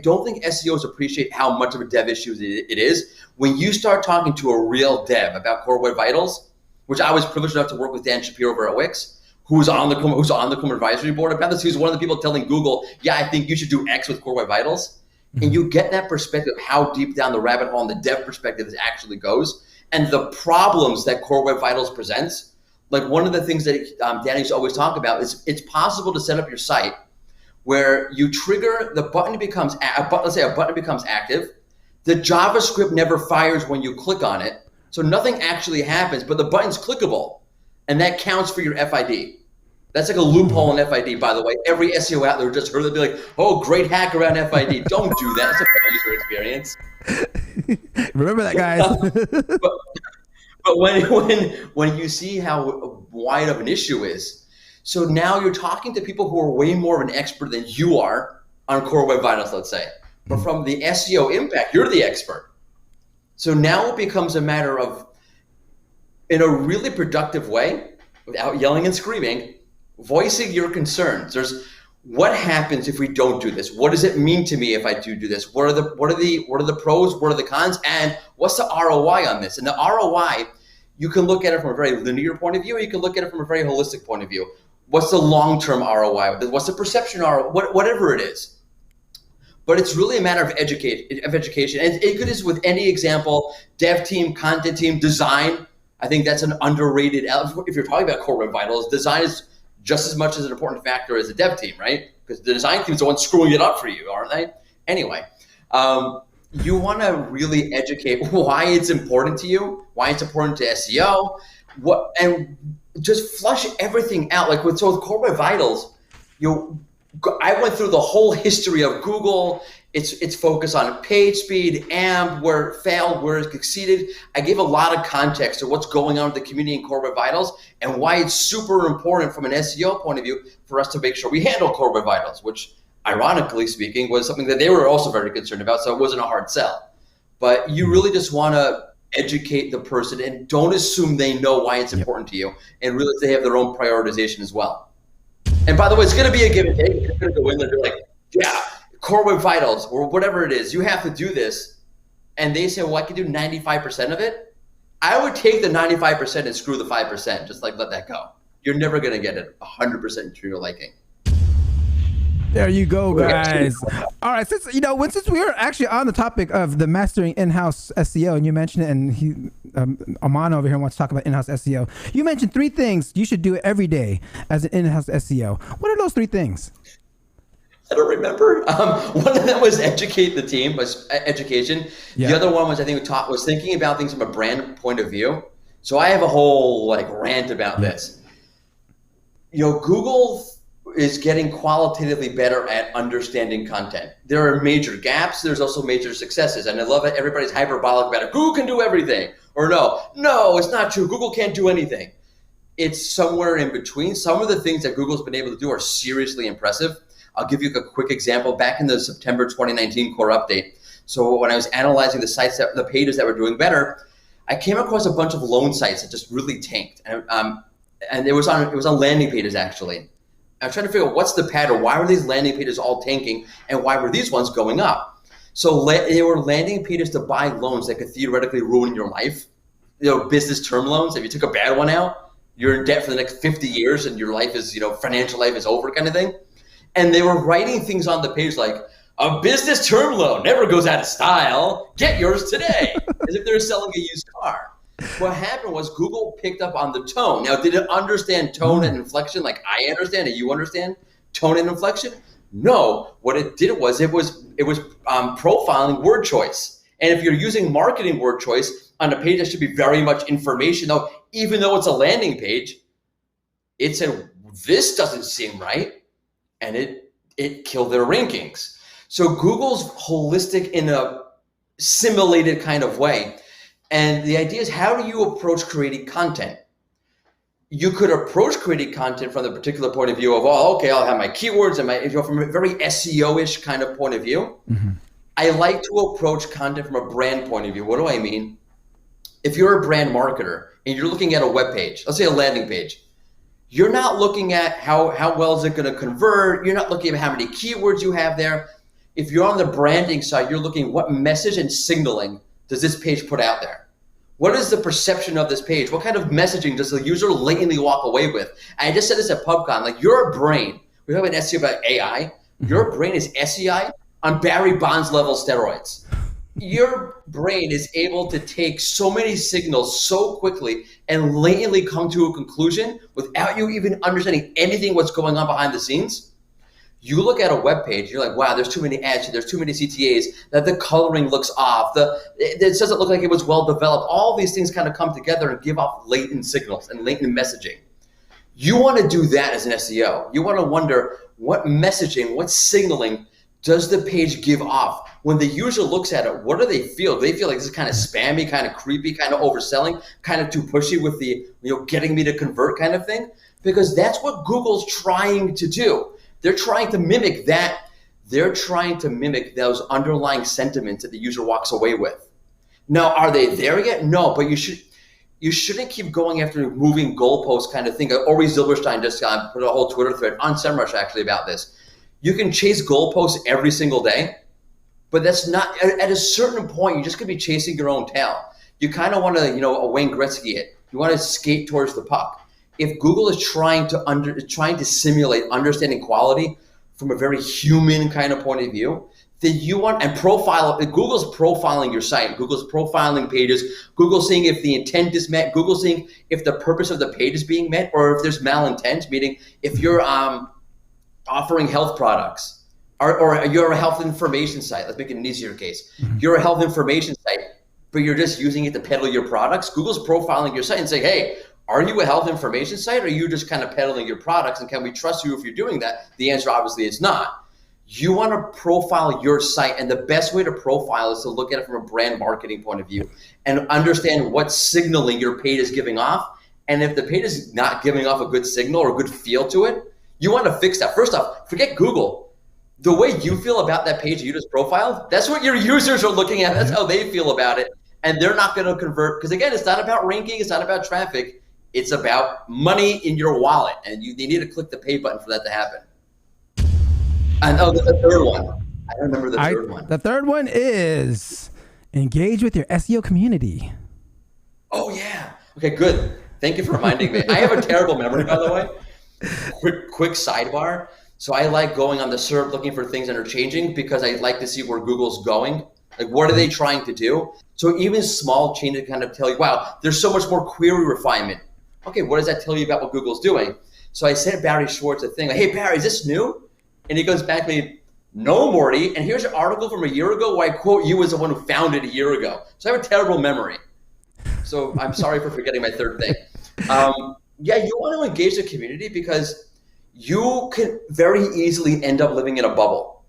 don't think SEOs appreciate how much of a dev issue it is. When you start talking to a real dev about Core Web Vitals, which I was privileged enough to work with Dan Shapiro over at Wix, who's on the Chrome advisory board about this. He's one of the people telling Google, yeah, I think you should do X with Core Web Vitals. And you get that perspective, how deep down the rabbit hole and the dev perspective it actually goes, and the problems that Core Web Vitals presents. Like one of the things that Danny used to always talk about is it's possible to set up your site where you trigger the button becomes, let's say a button becomes active. The JavaScript never fires when you click on it. So nothing actually happens, but the button's clickable. And that counts for your FID. That's like a loophole in FID, by the way. Every SEO out there just heard it be like, oh, great hack around FID. Don't do that. It's a bad user experience. Remember that, guys. But when you see how wide of an issue is, so now you're talking to people who are way more of an expert than you are on Core Web Vitals, let's say. But from the SEO impact, you're the expert. So now it becomes a matter of, in a really productive way, without yelling and screaming, voicing your concerns. There's what happens if we don't do this? What does it mean to me if I do this? What are the pros? What are the cons? And what's the ROI on this? And the ROI, you can look at it from a very linear point of view, or you can look at it from a very holistic point of view. What's the long-term ROI? What's the perception ROI? Whatever it is. But it's really a matter of education. And it could is with any example, dev team, content team, design. I think that's an underrated element. If you're talking about Core Web Vitals, design is just as much as an important factor as the dev team, right? Because the design team's the one screwing it up for you, aren't they? Anyway, you want to really educate why it's important to you, why it's important to SEO, and just flush everything out. Like with Core Web Vitals, I went through the whole history of Google. It's focused on page speed, AMP, where it failed, where it succeeded. I gave a lot of context to what's going on with the community in Core Web Vitals and why it's super important from an SEO point of view for us to make sure we handle Core Web Vitals, which, ironically speaking, was something that they were also very concerned about, so it wasn't a hard sell. But you really just want to educate the person and don't assume they know why it's important to you, and realize they have their own prioritization as well. And by the way, it's going to be a give and take. You're going to go in there and be like, yeah, Core Web Vitals or whatever it is, you have to do this. And they say, well, I can do 95% of it. I would take the 95% and screw the 5%, just like let that go. You're never going to get it 100% to your liking. There you go, guys. All right, since we are actually on the topic of the Mastering In-house SEO, and you mentioned it, and Aman over here wants to talk about in-house SEO. You mentioned 3 things you should do every day as an in-house SEO. What are those 3 things? I don't remember. One of them was educate the team, was education. Yeah. The other one was, I think, was thinking about things from a brand point of view. So I have a whole rant about this. Google is getting qualitatively better at understanding content. There are major gaps. There's also major successes. And I love it. Everybody's hyperbolic about it. Google can do everything. Or no, it's not true. Google can't do anything. It's somewhere in between. Some of the things that Google's been able to do are seriously impressive. I'll give you a quick example. Back in the September 2019 core update, so when I was analyzing the pages that were doing better, I came across a bunch of loan sites that just really tanked, and it was on landing pages actually. I was trying to figure out what's the pattern. Why were these landing pages all tanking, and why were these ones going up? So they were landing pages to buy loans that could theoretically ruin your life. Business term loans. If you took a bad one out, you're in debt for the next 50 years, and your life is, financial life is over, kind of thing. And they were writing things on the page like, a business term loan never goes out of style. Get yours today. As if they were selling a used car. What happened was Google picked up on the tone. Now, did it understand tone and inflection like I understand and you understand tone and inflection? No. What it did was it was profiling word choice. And if you're using marketing word choice on a page that should be very much information, though, even though it's a landing page, it said, this doesn't seem right. And it killed their rankings. So Google's holistic in a simulated kind of way. And the idea is, how do you approach creating content? You could approach creating content from the particular point of view of, I'll have my keywords and from a very SEO-ish kind of point of view. Mm-hmm. I like to approach content from a brand point of view. What do I mean? If you're a brand marketer and you're looking at a web page, let's say a landing page, You're not looking at how well is it going to convert. You're not looking at how many keywords you have there. If you're on the branding side, you're looking what message and signaling does this page put out there? What is the perception of this page? What kind of messaging does the user latently walk away with? And I just said this at PubCon, like your brain, we're talking about SEO about AI, your brain is SEI on Barry Bonds level steroids. Your brain is able to take so many signals so quickly and latently come to a conclusion without you even understanding anything what's going on behind the scenes. You look at a web page, you're like, wow, there's too many ads, there's too many CTAs, that the coloring looks off, it doesn't look like it was well developed. All these things kind of come together and give off latent signals and latent messaging. You want to do that as an SEO. You want to wonder what messaging, what signaling does the page give off? When the user looks at it, what do they feel? Do they feel like this is kind of spammy, kind of creepy, kind of overselling, kind of too pushy with the, getting me to convert kind of thing? Because that's what Google's trying to do. They're trying to mimic that. They're trying to mimic those underlying sentiments that the user walks away with. Now, are they there yet? No, but you shouldn't keep going after moving goalposts kind of thing. Mordy Oberstein just put a whole Twitter thread on Semrush actually about this. You can chase goalposts every single day, but that's not, at a certain point, you're just gonna be chasing your own tail. You kind of want to, a Wayne Gretzky it. You want to skate towards the puck. If Google is trying to simulate understanding quality from a very human kind of point of view, then you want, and Google's profiling your site, Google's profiling pages, Google's seeing if the intent is met, Google's seeing if the purpose of the page is being met, or if there's malintent, meaning if you're offering health products, or you're a health information site, let's make it an easier case. You're a health information site, but you're just using it to peddle your products. Google's profiling your site and saying, hey, are you a health information site, or are you just kind of peddling your products, and can we trust you if you're doing that? The answer obviously is not. You want to profile your site, and the best way to profile is to look at it from a brand marketing point of view and understand what signaling your page is giving off. And if the page is not giving off a good signal or a good feel to it, you want to fix that. First off, forget Google. The way you feel about that page you just profiled, that's what your users are looking at. That's how they feel about it. And they're not going to convert, because again, it's not about ranking, it's not about traffic. It's about money in your wallet, and they need to click the pay button for that to happen. And the third one. I don't remember the third one. The third one is engage with your SEO community. Oh, yeah. Okay, good. Thank you for reminding me. I have a terrible memory, by the way. Quick sidebar. So I like going on the SERP looking for things that are changing, because I like to see where Google's going. Like, what are they trying to do? So even small changes kind of tell you, wow, there's so much more query refinement. Okay, what does that tell you about what Google's doing? So I sent Barry Schwartz a thing like, hey, Barry, is this new? And he goes back to me, no, Morty. And here's an article from a year ago where I quote you as the one who found it a year ago. So I have a terrible memory. So I'm sorry for forgetting my third thing. Yeah, you want to engage the community, because you can very easily end up living in a bubble.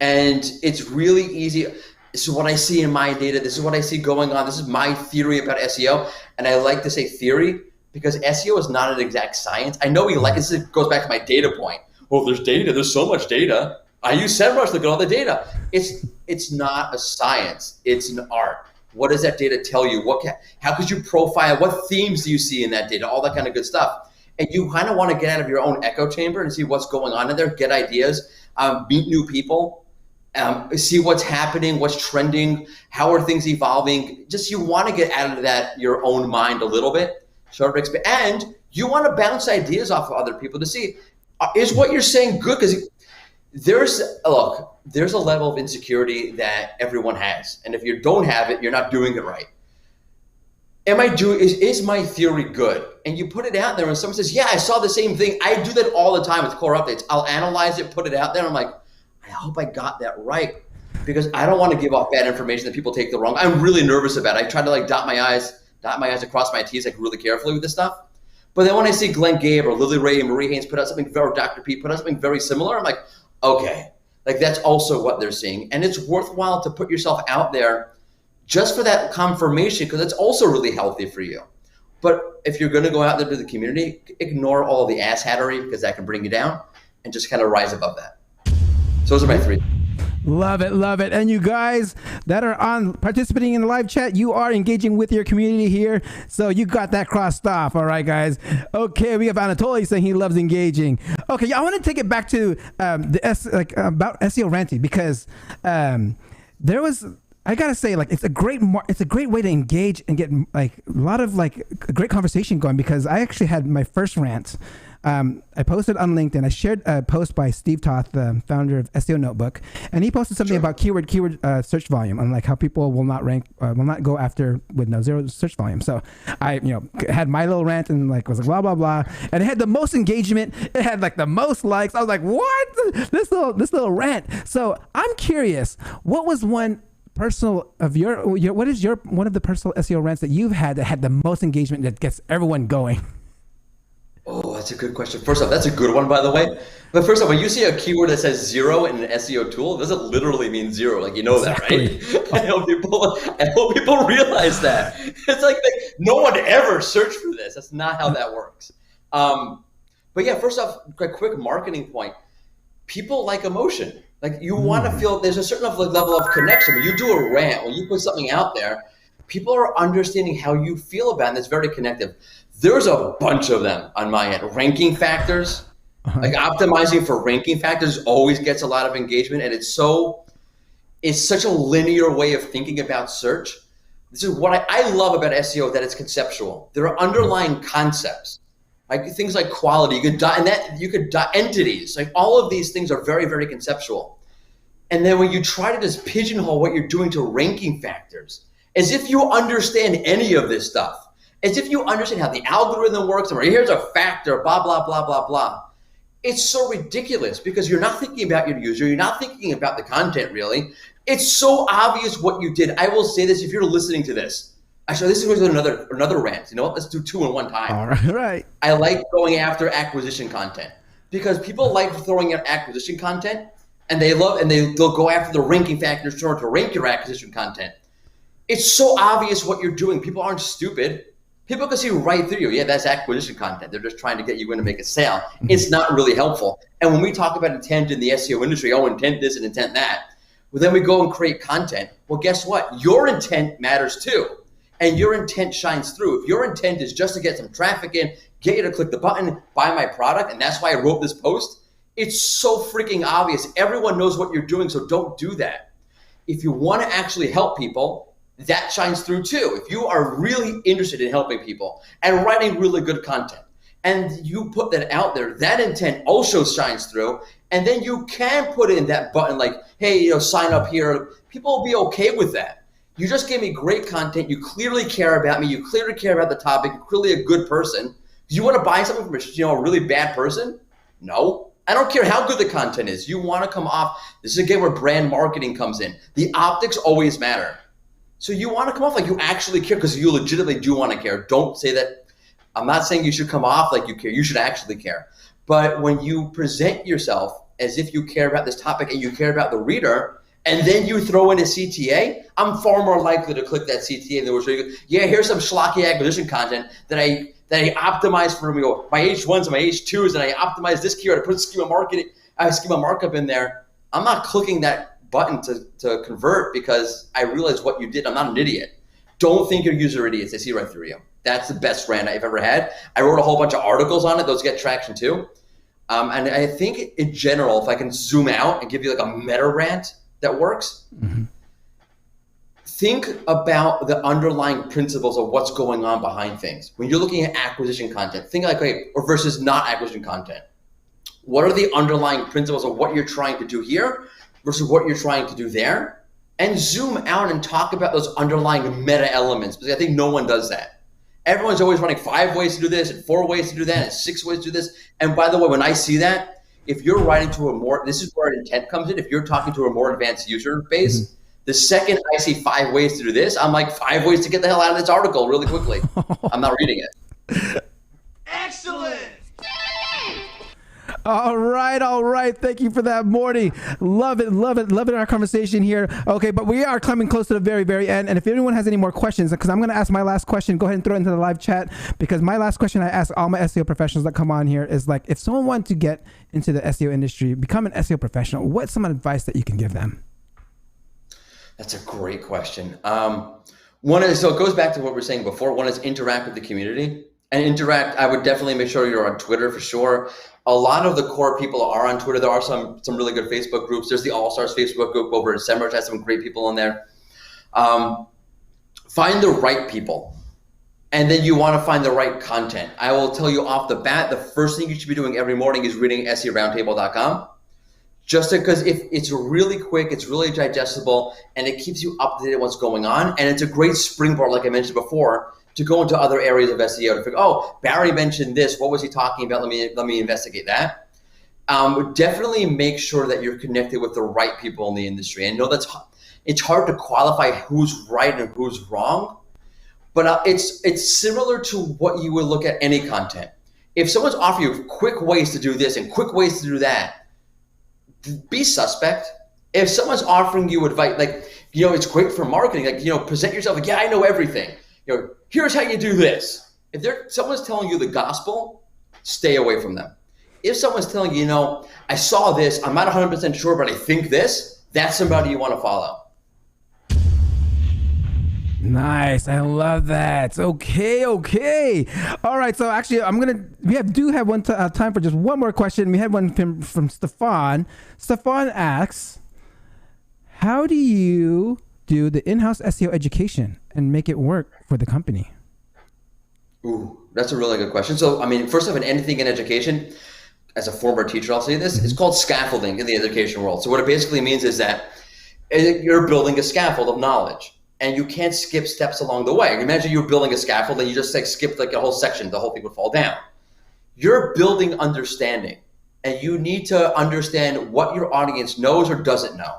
And it's really easy. This is what I see in my data. This is what I see going on. This is my theory about SEO. And I like to say theory, because SEO is not an exact science. I know this goes back to my data point. Well, there's data. There's so much data. I use Semrush to look at all the data. It's not a science. It's an art. What does that data tell you? How could you profile? What themes do you see in that data? All that kind of good stuff. And you kind of want to get out of your own echo chamber and see what's going on in there, get ideas, meet new people. See what's happening, what's trending, how are things evolving. Just you want to get out of that your own mind a little bit, and you want to bounce ideas off of other people to see, is what you're saying good? Because there's a level of insecurity that everyone has, and if you don't have it, you're not doing it right. Is my theory good? And you put it out there, and someone says, yeah, I saw the same thing. I do that all the time with core updates. I'll analyze it, put it out there, and I'm like, I hope I got that right, because I don't want to give off bad information that people take the wrong. I'm really nervous about it. I try to dot my I's and cross my T's really carefully with this stuff. But then when I see Glenn Gabe or Lily Ray and Marie Haynes put out something, or Dr. Pete put out something very similar, I'm like, okay, that's also what they're seeing. And it's worthwhile to put yourself out there just for that confirmation, because it's also really healthy for you. But if you're going to go out there to the community, ignore all the asshattery, because that can bring you down, and just kind of rise above that. So those are my three. Love it, love it. And you guys that are on participating in the live chat, you are engaging with your community here. So you got that crossed off. All right, guys. Okay, we have Anatoly saying he loves engaging. Okay, I want to take it back to about SEO ranting, because there was, I gotta say, like, it's a great way to engage and get like a lot of like great conversation going, because I actually had my first rant. I posted on LinkedIn. I shared a post by Steve Toth, the founder of SEO Notebook, and he posted something about keyword search volume, and like how people will not rank, will not go after with zero search volume. So I, had my little rant and like was like blah blah blah, and it had the most engagement. It had like the most likes. I was like, what? This little rant. So I'm curious, what was one personal of your what is your one of the personal SEO rants that you've had that had the most engagement that gets everyone going? Oh, that's a good question. First off, that's a good one, by the way. But first off, when you see a keyword that says 0 in an SEO tool, it doesn't literally mean 0. Like, exactly. That, right? I hope people realize that. It's like no one ever searched for this. That's not how that works. But yeah, first off, a quick marketing point. People like emotion. Like, you want to feel there's a certain level of connection. When you do a rant, when you put something out there, people are understanding how you feel about it, and it's very connective. There's a bunch of them on my end. Ranking factors, like optimizing for ranking factors always gets a lot of engagement, and it's such a linear way of thinking about search. This is what I love about SEO, that it's conceptual. There are underlying concepts, like things like quality, entities, like all of these things are very, very conceptual. And then when you try to just pigeonhole what you're doing to ranking factors, as if you understand any of this stuff, as if you understand how the algorithm works, and here's a factor, blah, blah, blah, blah, blah. It's so ridiculous, because you're not thinking about your user. You're not thinking about the content, really. It's so obvious what you did. I will say this, if you're listening to this. Actually, this is another rant. You know what? Let's do 2 in one time. All right. I like going after acquisition content, because people like throwing out acquisition content, and they'll go after the ranking factors to rank your acquisition content. It's so obvious what you're doing. People aren't stupid. People can see right through you. Yeah, that's acquisition content. They're just trying to get you in to make a sale. It's not really helpful. And when we talk about intent in the SEO industry, intent this and intent that, well, then we go and create content. Well, guess what? Your intent matters too. And your intent shines through. If your intent is just to get some traffic in, get you to click the button, buy my product, and that's why I wrote this post, it's so freaking obvious. Everyone knows what you're doing, so don't do that. If you want to actually help people, that shines through too. If you are really interested in helping people and writing really good content, and you put that out there, that intent also shines through. And then you can put in that button like, hey, sign up here. People will be okay with that. You just gave me great content. You clearly care about me. You clearly care about the topic. You're clearly a good person. Do you want to buy something from a really bad person? No. I don't care how good the content is. You want to come off. This is again where brand marketing comes in. The optics always matter. So you want to come off like you actually care, because you legitimately do want to care. Don't say that. I'm not saying you should come off like you care. You should actually care. But when you present yourself as if you care about this topic and you care about the reader, and then you throw in a CTA, I'm far more likely to click that CTA than which you go, yeah, here's some schlocky acquisition content that I optimized for my H1s and my H2s, and I optimized this keyword. I put schema markup in there. I'm not clicking that button to convert because I realize what you did. I'm not an idiot. Don't think your user idiots. They see right through you. That's the best rant I've ever had. I wrote a whole bunch of articles on it. Those get traction too. And I think in general, if I can zoom out and give you like a meta rant that works, think about the underlying principles of what's going on behind things. When you're looking at acquisition content, think like, okay, or versus not acquisition content. What are the underlying principles of what you're trying to do here versus what you're trying to do there? And zoom out and talk about those underlying meta elements, because I think no one does that. Everyone's always running 5 ways to do this and 4 ways to do that and 6 ways to do this. And by the way, when I see that, if you're writing to this is where intent comes in. If you're talking to a more advanced user base, the second I see 5 ways to do this, I'm like, 5 ways to get the hell out of this article really quickly. I'm not reading it. Excellent. All right. Thank you for that, Morty. Love it our conversation here. Okay, but we are coming close to the very, very end. And if anyone has any more questions, because I'm going to ask my last question, go ahead and throw it into the live chat, because my last question I ask all my SEO professionals that come on here is like, if someone wants to get into the SEO industry, become an SEO professional, what's some advice that you can give them? That's a great question. One is, so it goes back to what we were saying before. One is interact with the community. And interact, I would definitely make sure you're on Twitter for sure. A lot of the core people are on Twitter. There are some really good Facebook groups. There's the All-Stars Facebook group over at Semrush, has some great people in there. Find the right people. And then you want to find the right content. I will tell you off the bat, the first thing you should be doing every morning is reading SEOroundtable.com. Just because if it's really quick, it's really digestible, and it keeps you up to date on what's going on. And it's a great springboard, like I mentioned before, to go into other areas of SEO to figure, oh, Barry mentioned this. What was he talking about? Let me investigate that. Definitely make sure that you're connected with the right people in the industry. And know it's hard to qualify who's right and who's wrong, but it's similar to what you would look at any content. If someone's offering you quick ways to do this and quick ways to do that, be suspect. If someone's offering you advice, like, it's great for marketing, like, present yourself like, yeah, I know everything. Here's how you do this. If someone's telling you the gospel, stay away from them. If someone's telling you, I saw this, I'm not 100% sure, but I think this, that's somebody you want to follow. Nice. I love that. Okay. All right. So actually, we do have one time for just one more question. We had one from Stefan. Stefan asks, how do you do the in-house SEO education and make it work for the company? Ooh, that's a really good question. So, first off, in anything in education, as a former teacher, I'll say this, it's called scaffolding in the education world. So what it basically means is that you're building a scaffold of knowledge. And you can't skip steps along the way. Imagine you're building a scaffold and you just skip a whole section, the whole thing would fall down. You're building understanding, and you need to understand what your audience knows or doesn't know.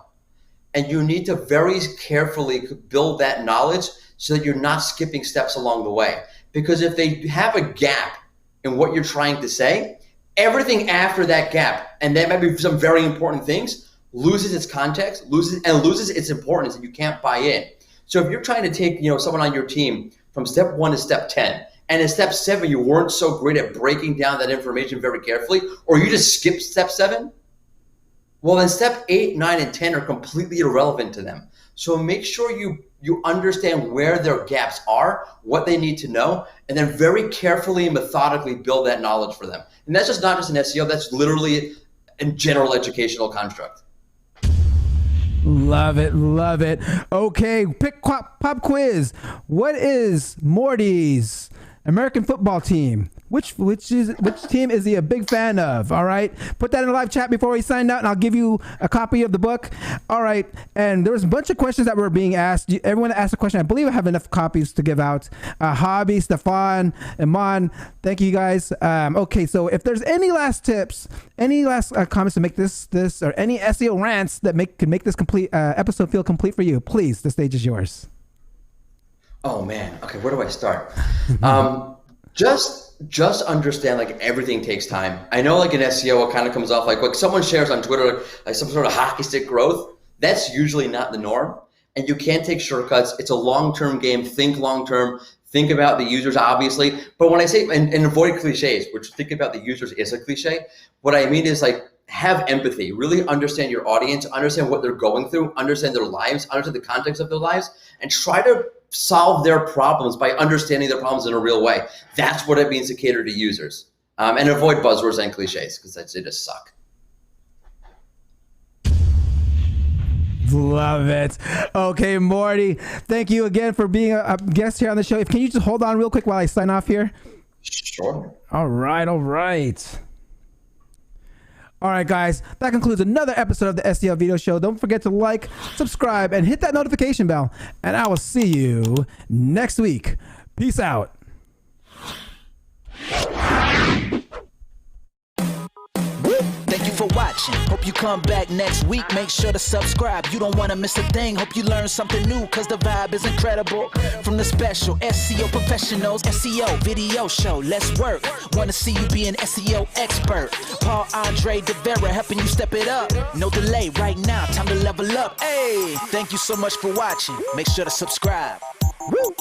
And you need to very carefully build that knowledge so that you're not skipping steps along the way. Because if they have a gap in what you're trying to say, everything after that gap, and that might be some very important things, loses its context, loses its importance, and you can't buy in. So if you're trying to take, someone on your team from step 1 to step 10, and in step 7 you weren't so great at breaking down that information very carefully, or you just skipped step 7, well then step 8, 9, and 10 are completely irrelevant to them. So make sure you understand where their gaps are, what they need to know, and then very carefully and methodically build that knowledge for them. And that's just not just an SEO, that's literally a general educational construct. Love it. Okay, pop quiz. What is Morty's American football team? Which team is he a big fan of? All right, put that in the live chat before we sign out, and I'll give you a copy of the book. All right, and there was a bunch of questions that were being asked. Everyone asked a question. I believe I have enough copies to give out. Hobby, Stefan, Iman, thank you guys. Okay, so if there's any last tips, any last comments to make this or any SEO rants that can make this complete episode feel complete for you, please, the stage is yours. Oh man, okay, where do I start? Just understand, everything takes time. I know in SEO it kind of comes off like someone shares on Twitter like some sort of hockey stick growth. That's usually not the norm, and you can't take shortcuts. It's a long-term game. Think long-term. Think about the users, obviously. But when I say and avoid cliches, which think about the users is a cliche, what I mean is have empathy. Really understand your audience. Understand what they're going through. Understand their lives. Understand the context of their lives, and try to solve their problems by understanding their problems in a real way. That's what it means to cater to users. And avoid buzzwords and cliches because they just suck. Love it. Okay, Morty, thank you again for being a guest here on the show. Can you just hold on real quick while I sign off here? Sure. All right. All right, guys, that concludes another episode of the SEO Video Show. Don't forget to like, subscribe, and hit that notification bell. And I will see you next week. Peace out. Thank you for watching. Hope you come back next week. Make sure to subscribe. You don't want to miss a thing. Hope you learn something new because the vibe is incredible. From the special SEO professionals, SEO video show. Let's work. Want to see you be an SEO expert. Paul Andre de Vera helping you step it up. No delay right now. Time to level up. Hey, thank you so much for watching. Make sure to subscribe. Woo!